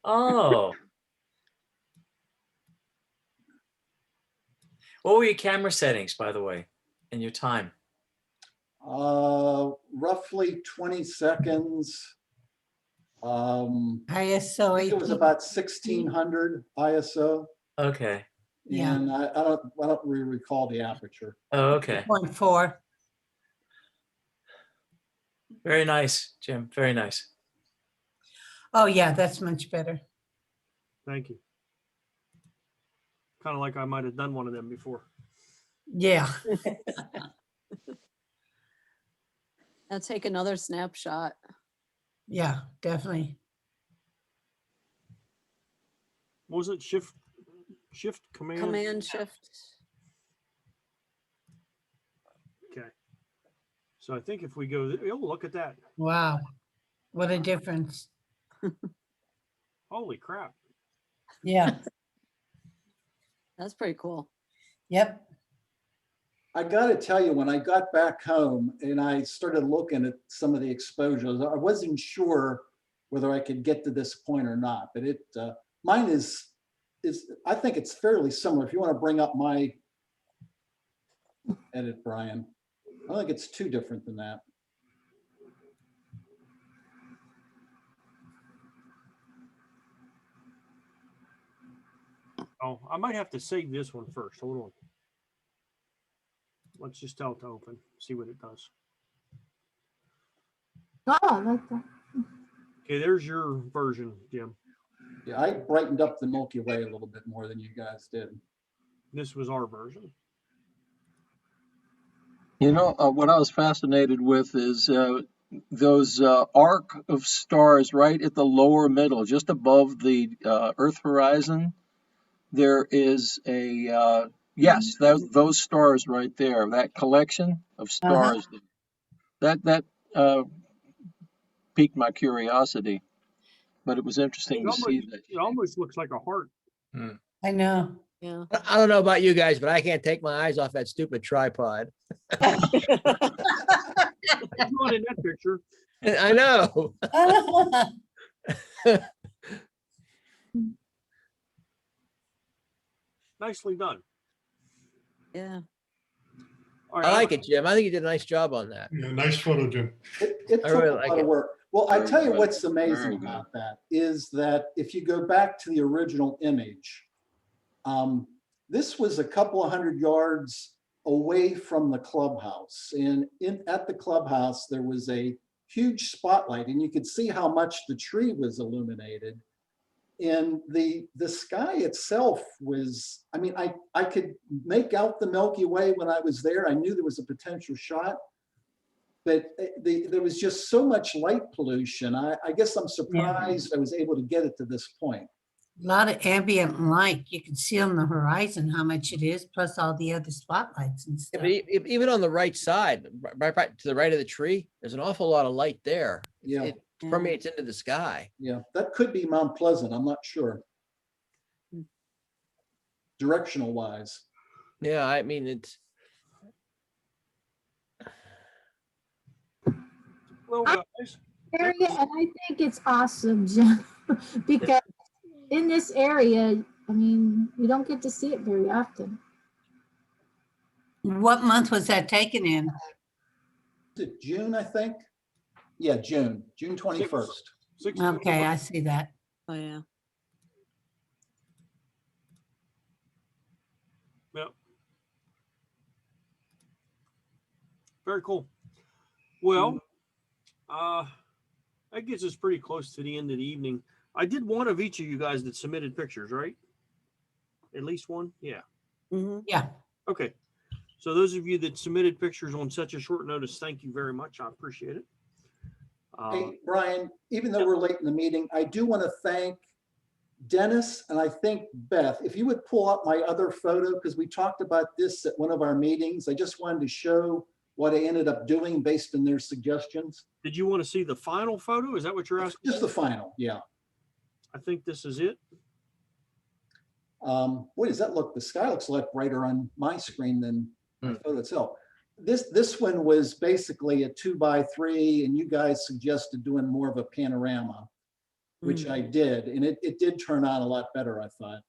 Oh. What were your camera settings, by the way, and your time? Roughly 20 seconds. ISO I think it was 18. about 1600 ISO. Okay. Yeah. And I don't really recall the aperture. Oh, okay. 0.4. Very nice, Jim. Very nice. Oh, yeah, that's much better. Thank you. Kind of like I might have done one of them before. Yeah. Now take another snapshot. Yeah, definitely. What was it? Shift, command? Command shift. Okay. So I think if we go, oh, look at that. Wow. What a difference. Holy crap. Yeah. That's pretty cool. Yep. I got to tell you, when I got back home and I started looking at some of the exposures, I wasn't sure whether I could get to this point or not. But mine is I think it's fairly similar. If you want to bring up my edit, Brian, I don't think it's too different than that. Oh, I might have to save this one first. Hold on. Let's just tell it to open, see what it does. Oh, I like that. Okay, there's your version, Jim. Yeah, I brightened up the Milky Way a little bit more than you guys did. This was our version. You know, what I was fascinated with is those arc of stars right at the lower middle, just above the Earth horizon. There is a, yes, those stars right there, that collection of stars. That piqued my curiosity, but it was interesting to see that. It almost looks like a heart. I know. Yeah. I don't know about you guys, but I can't take my eyes off that stupid tripod. It's not in that picture. I know. Nicely done. Yeah. All I like it, Jim. I think you did a nice job on that. Yeah, nice photo, Jim. It I took really a like lot it. of work. Well, I tell you good. what's Very amazing good. about that is that if you go back to the original image, this was a couple of 100 yards away from the clubhouse. And at the clubhouse, there was a huge spotlight, and you could see how much the tree was illuminated. And the sky itself was, I mean, I could make out the Milky Way when I was there. I knew there was a potential shot, but there was just so much light pollution. I guess I'm surprised I was able to get it to this point. A lot of ambient light. You can see on the horizon how much it is, plus all the other spotlights and Yeah, stuff. but even on the right side, right to the right of the tree, there's an awful lot of light there. Yeah. It permeates into the sky. Yeah, that could be Mount Pleasant. I'm not sure. Directional wise. Yeah, I mean, it's. Well, guys. Area, and I think it's awesome, Jim, because in this area, I mean, you don't get to see it very often. What month was that taken in? Is it June, I think? Yeah, June 21st. Okay, I see that. Oh, yeah. Yep. Very cool. Well, That gets us pretty close to the end of the evening. I did one of each of you guys that submitted pictures, right? At least one? Yeah. Mhm. Yeah. Okay. So those of you that submitted pictures on such a short notice, thank you very much. I appreciate it. Hey, Brian, even though we're late in the meeting, I do want to thank Dennis and I think Beth. If you would pull up my other photo, because we talked about this at one of our meetings. I just wanted to show what I ended up doing based on their suggestions. Did you want to see the final photo? Is that what you're asking? Just the final, yeah. I think this is it. What does that look? The sky looks a lot brighter on my screen than the photo itself. This one was basically a 2x3, and you guys suggested doing more of a panorama, which I did, and it did turn out a lot better, I thought.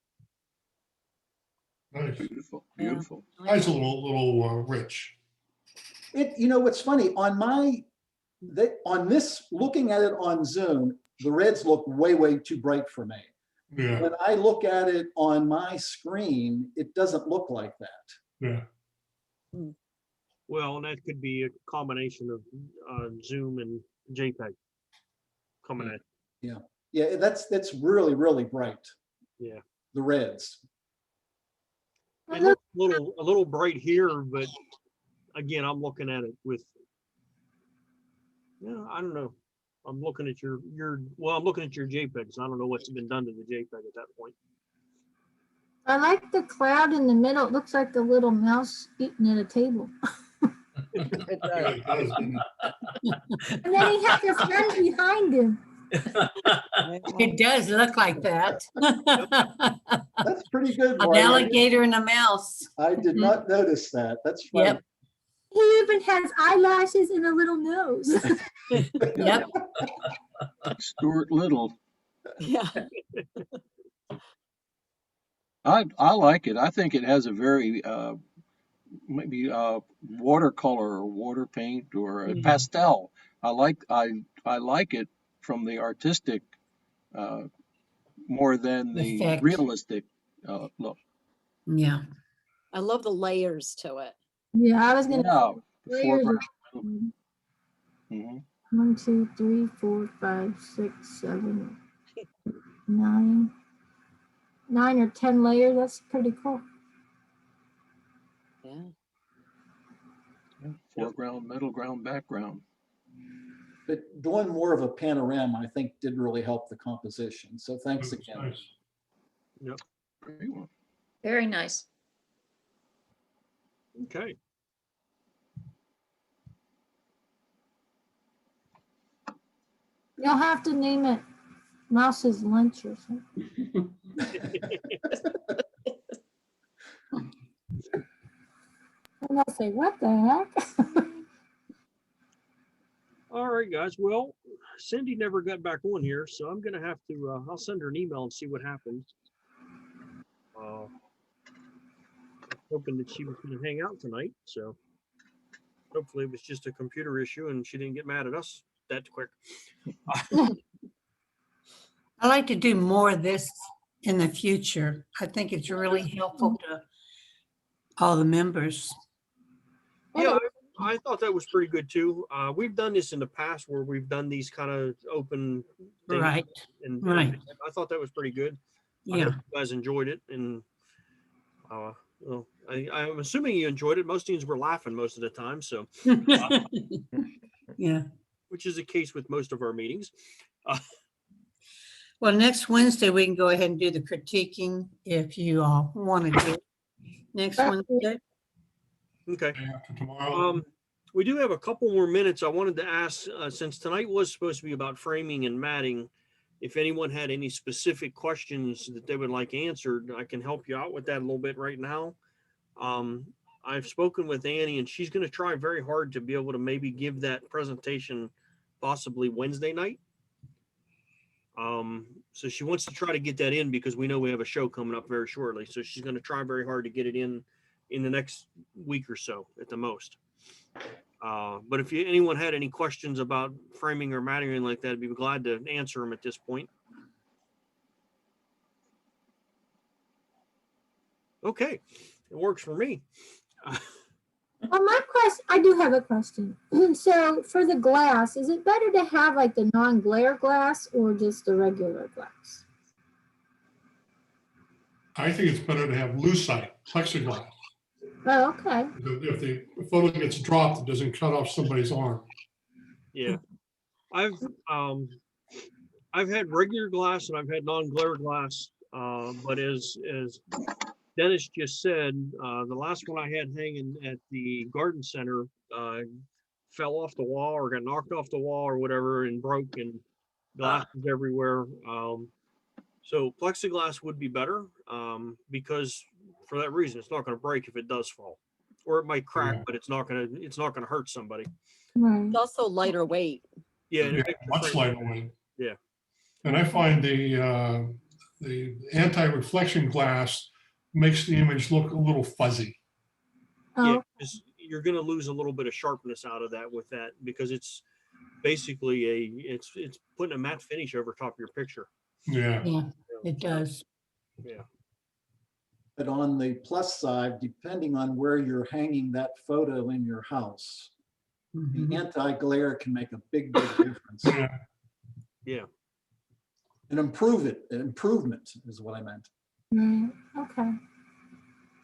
Nice. Beautiful, beautiful. Nice, a little rich. What's funny on this, looking at it on Zoom, the reds look way too bright for me. Yeah. When I look at it on my screen, it doesn't look like that. Yeah. Well, and that could be a combination of Zoom and JPEG coming at. Yeah, that's really bright. Yeah. The reds. It looks a little bright here, but again, I'm looking at it with, I don't know. I'm looking at your I'm looking at your JPEGs. I don't know what's been done to the JPEG at that point. I like the cloud in the middle. It looks like a little mouse eating at a table. It does. And then he has a friend behind him. It does look like that. That's pretty good. An Marty. alligator and a mouse. I did not notice that. That's funny. Yep. He even has eyelashes and a little nose. Yep. Stuart Little. Yeah. I like it. I think it has a very maybe watercolor or water paint or a pastel. I like it from the artistic more than the Effect. realistic look. Yeah. I love the layers to it. Yeah, I was gonna. Yeah, Layers foreground. of- Mhm. 1, 2, 3, 4, 5, 6, 7, 9. 9 or 10 layers. That's pretty cool. Yeah. Foreground, middle ground, background. But doing more of a panorama, I think, did really help the composition. So thanks That's again. nice. Yep. Great one. Very nice. Okay. You'll have to name it Mouse's Lunch or something. And I'll say, what the heck? All right, guys. Well, Cindy never got back on here, so I'm gonna have to. I'll send her an email and see what happens. Hoping that she was gonna hang out tonight, so hopefully it was just a computer issue and she didn't get mad at us that quick. I like to do more of this in the future. I think it's really helpful to all the members. Yeah, I thought that was pretty good too. We've done this in the past where we've done these kind of open things. Right. And Right. I thought that was pretty good. I Yeah. hope you guys enjoyed it. And well, I'm assuming you enjoyed it. Most teams were laughing most of the time. So, Yeah. which is the case with most of our meetings. Well, next Wednesday, we can go ahead and do the critiquing if you all want to do it. Next Wednesday. Okay. Day after tomorrow. We do have a couple more minutes. I wanted to ask, since tonight was supposed to be about framing and matting, if anyone had any specific questions that they would like answered, I can help you out with that a little bit right now. I've spoken with Annie and she's going to try very hard to be able to maybe give that presentation possibly Wednesday night. So she wants to try to get that in because we know we have a show coming up very shortly. So she's going to try very hard to get it in the next week or so at the most. But if anyone had any questions about framing or matting or anything like that, I'd be glad to answer them at this point. Okay, it works for me. Well, my question, I do have a question. So for the glass, is it better to have like the non-glare glass or just the regular glass? I think it's better to have lucite, plexiglass. Oh, okay. If the photo gets dropped, it doesn't cut off somebody's arm. Yeah. I've had regular glass and I've had non-glare glass. But as Dennis just said, the last one I had hanging at the garden center fell off the wall or got knocked off the wall or whatever and broke, and glass was everywhere. So plexiglass would be better because for that reason, it's not going to break if it does fall, or it might crack, Yeah. but it's not going to hurt somebody. Right. It's also lighter weight. Yeah, and Yeah, it makes the much frame- lighter weight. Yeah. And I find the anti-reflection glass makes the image look a little fuzzy. Yeah, Oh, 'cause you're going to lose a little bit of sharpness out of that with that because it's basically it's putting a matte finish over top of your picture. Yeah. Yeah, it does. Yeah. But on the plus side, depending on where you're hanging that photo in your house, Mhm. the anti-glare can make a big difference. Yeah. Yeah. An improvement is what I meant. right. Okay.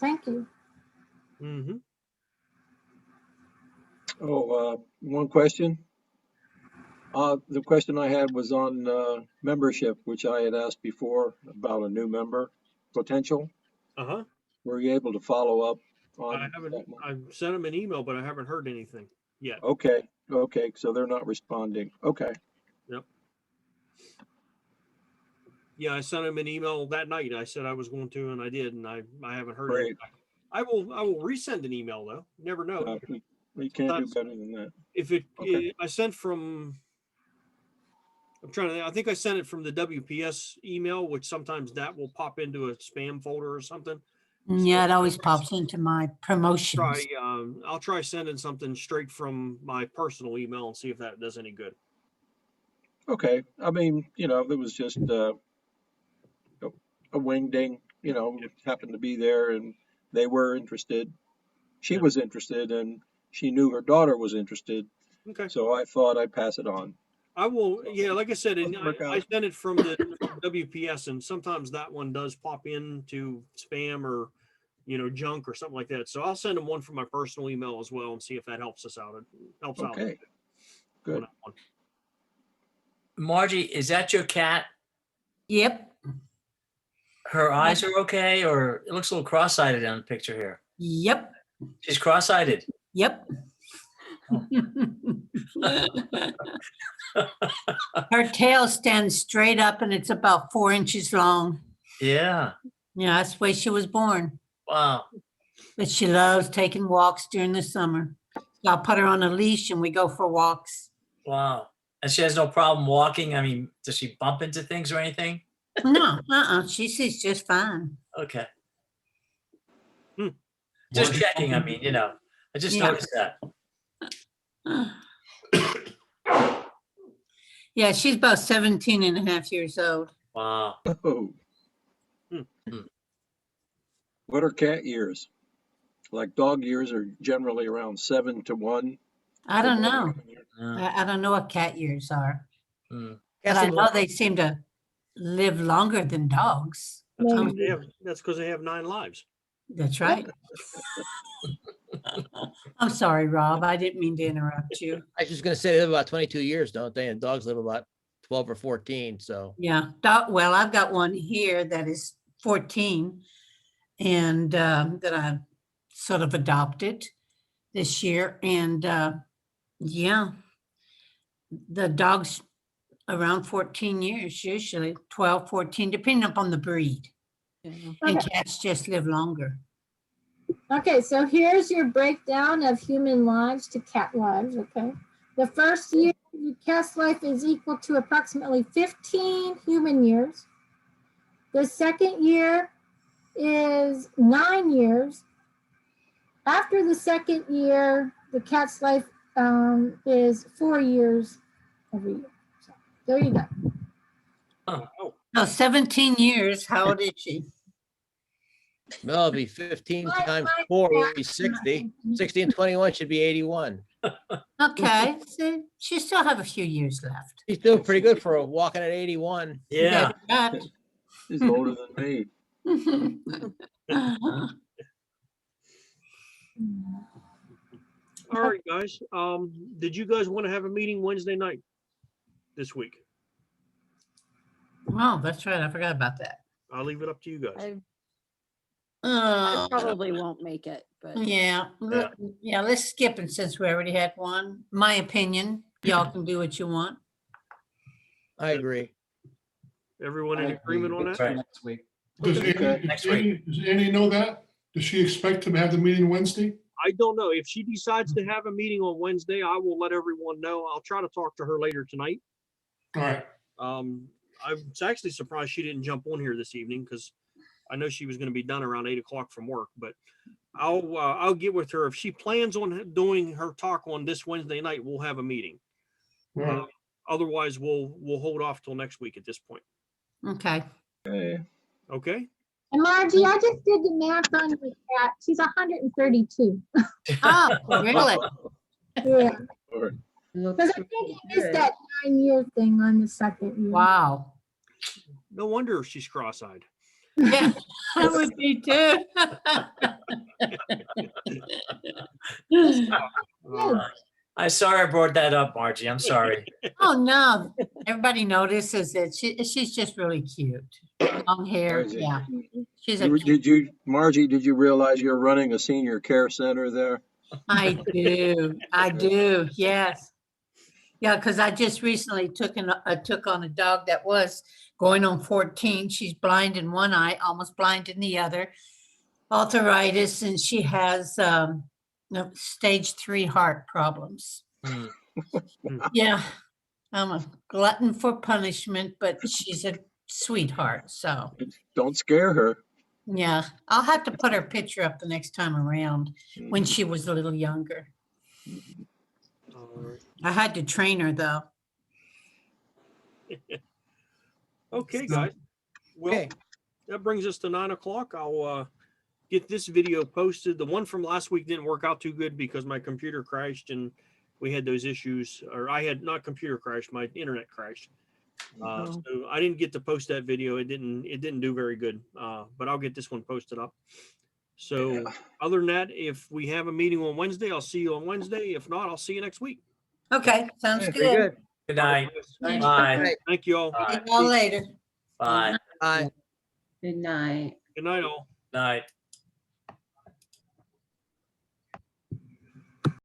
Thank you. Mm-hmm. One question. The question I had was on membership, which I had asked before about a new member potential. Uh-huh. Were you able to follow up on I haven't. that one? I've sent them an email, but I haven't heard anything yet. Okay, so they're not responding. Okay, Yep. Yeah, I sent him an email that night. I said I was going to, and I did, and I haven't heard great. anything. I will resend an email though. Never know. We can't do Sometimes better than that. if it, Okay. I sent from. I'm trying to. I think I sent it from the WPS email, which sometimes that will pop into a spam folder or something. Yeah, it always pops into my promotions. I'll try sending something straight from my personal email and see if that does any good. Okay, I mean, it was just a wing ding, happened to be there and they were interested. She was interested and she knew her daughter was interested. Okay. So I thought I'd pass it on. I will. Yeah, like I said, and Doesn't work I out. sent it from the WPS, and sometimes that one does pop into spam or junk or something like that. So I'll send them one from my personal email as well and see if that helps us out. It helps out. Okay, good. Margie, is that your cat? Yep, Her eyes are okay, or it looks a little cross-eyed on the picture here. yep, She's cross-eyed. yep. Her tail stands straight up and it's about 4 inches long. Yeah. Yeah, that's the way she was born. Wow. But she loves taking walks during the summer. So I'll put her on a leash and we go for walks. Wow. And she has no problem walking. I mean, does she bump into things or anything? No, she sees just fine. Okay. Hmm. Just checking. I mean, I just Yeah. noticed that. Yeah, she's about 17 and a half years old. Wow. Oh. What are cat years? Like dog years are generally around 7 to 1. I don't know. Yeah. I don't know what cat years are. Hmm. But I know they seem to live longer than dogs. That's because they have 9 lives. That's right. I'm sorry, Rob. I didn't mean to interrupt you. I was just gonna say they live about 22 years, don't they? And dogs live about 12 or 14, so. Yeah, well, I've got one here that is 14 and that I sort of adopted this year. And yeah, the dog's around 14 years, usually 12, 14, depending upon the breed. And Okay. cats just live longer. Okay, so here's your breakdown of human lives to cat lives, okay? The first year, your cat's life is equal to approximately 15 human years. The second year is 9 years. After the second year, the cat's life is 4 years every year. So there you go. Oh, 17 years. How old is she? No, it'll be 15 times 4 would be 60. 60 and 21 should be 81. Okay, so she still have a few years left. He's doing pretty good for walking at 81. Yeah. He's older than me. All right, guys. Did you guys want to have a meeting Wednesday night this week? Oh, that's right. I forgot about that. I'll leave it up to you guys. I probably won't make it, but Yeah, let's skip it since we already had one. My opinion, y'all can do what you want. I agree. Everyone in agreement on that? Right. Next week. Does Next week. Does Annie know that? Does she expect to have the meeting Wednesday? I don't know. If she decides to have a meeting on Wednesday, I will let everyone know. I'll try to talk to her later tonight. All right. I was actually surprised she didn't jump on here this evening because I know she was going to be done around 8 o'clock from work, but I'll get with her. If she plans on doing her talk on this Wednesday night, we'll have a meeting. All right. Otherwise, we'll hold off till next week at this point. Okay. Okay. Okay. And Margie, I just did the math on your cat. She's 132. Oh, really? Yeah, Or- because I think he missed that 9-year thing on the second year. Wow. No wonder she's cross-eyed. Yeah, I would be too. I'm sorry I brought that up, Margie. I'm sorry. Oh, no. Everybody notices that she's just really cute. Long hair, Margie, yeah. She's a Margie, did you realize you're running a senior care center there? I do, yes. Yeah, because I just recently took on a dog that was going on 14. She's blind in one eye, almost blind in the other, arthritis, and she has stage 3 heart problems. Yeah, I'm a glutton for punishment, but she's a sweetheart, so. Don't scare her. Yeah, I'll have to put her picture up the next time around when she was a little younger. I had to train her though. Okay, guys. Well, that brings us to 9 o'clock. I'll get this video posted. The one from last week didn't work out too good because my computer crashed and we had those issues, or I had not computer crashed, my internet crashed. So I didn't get to post that video. It didn't do very good. But I'll get this one posted up. So other than that, if we have a meeting on Wednesday, I'll see you on Wednesday. If not, I'll see you next week. Okay, sounds Very good. good. Good night. Thanks. Bye. Thank you all. Bye. See y'all later. Bye. Bye. Good night. Good night, all. Night.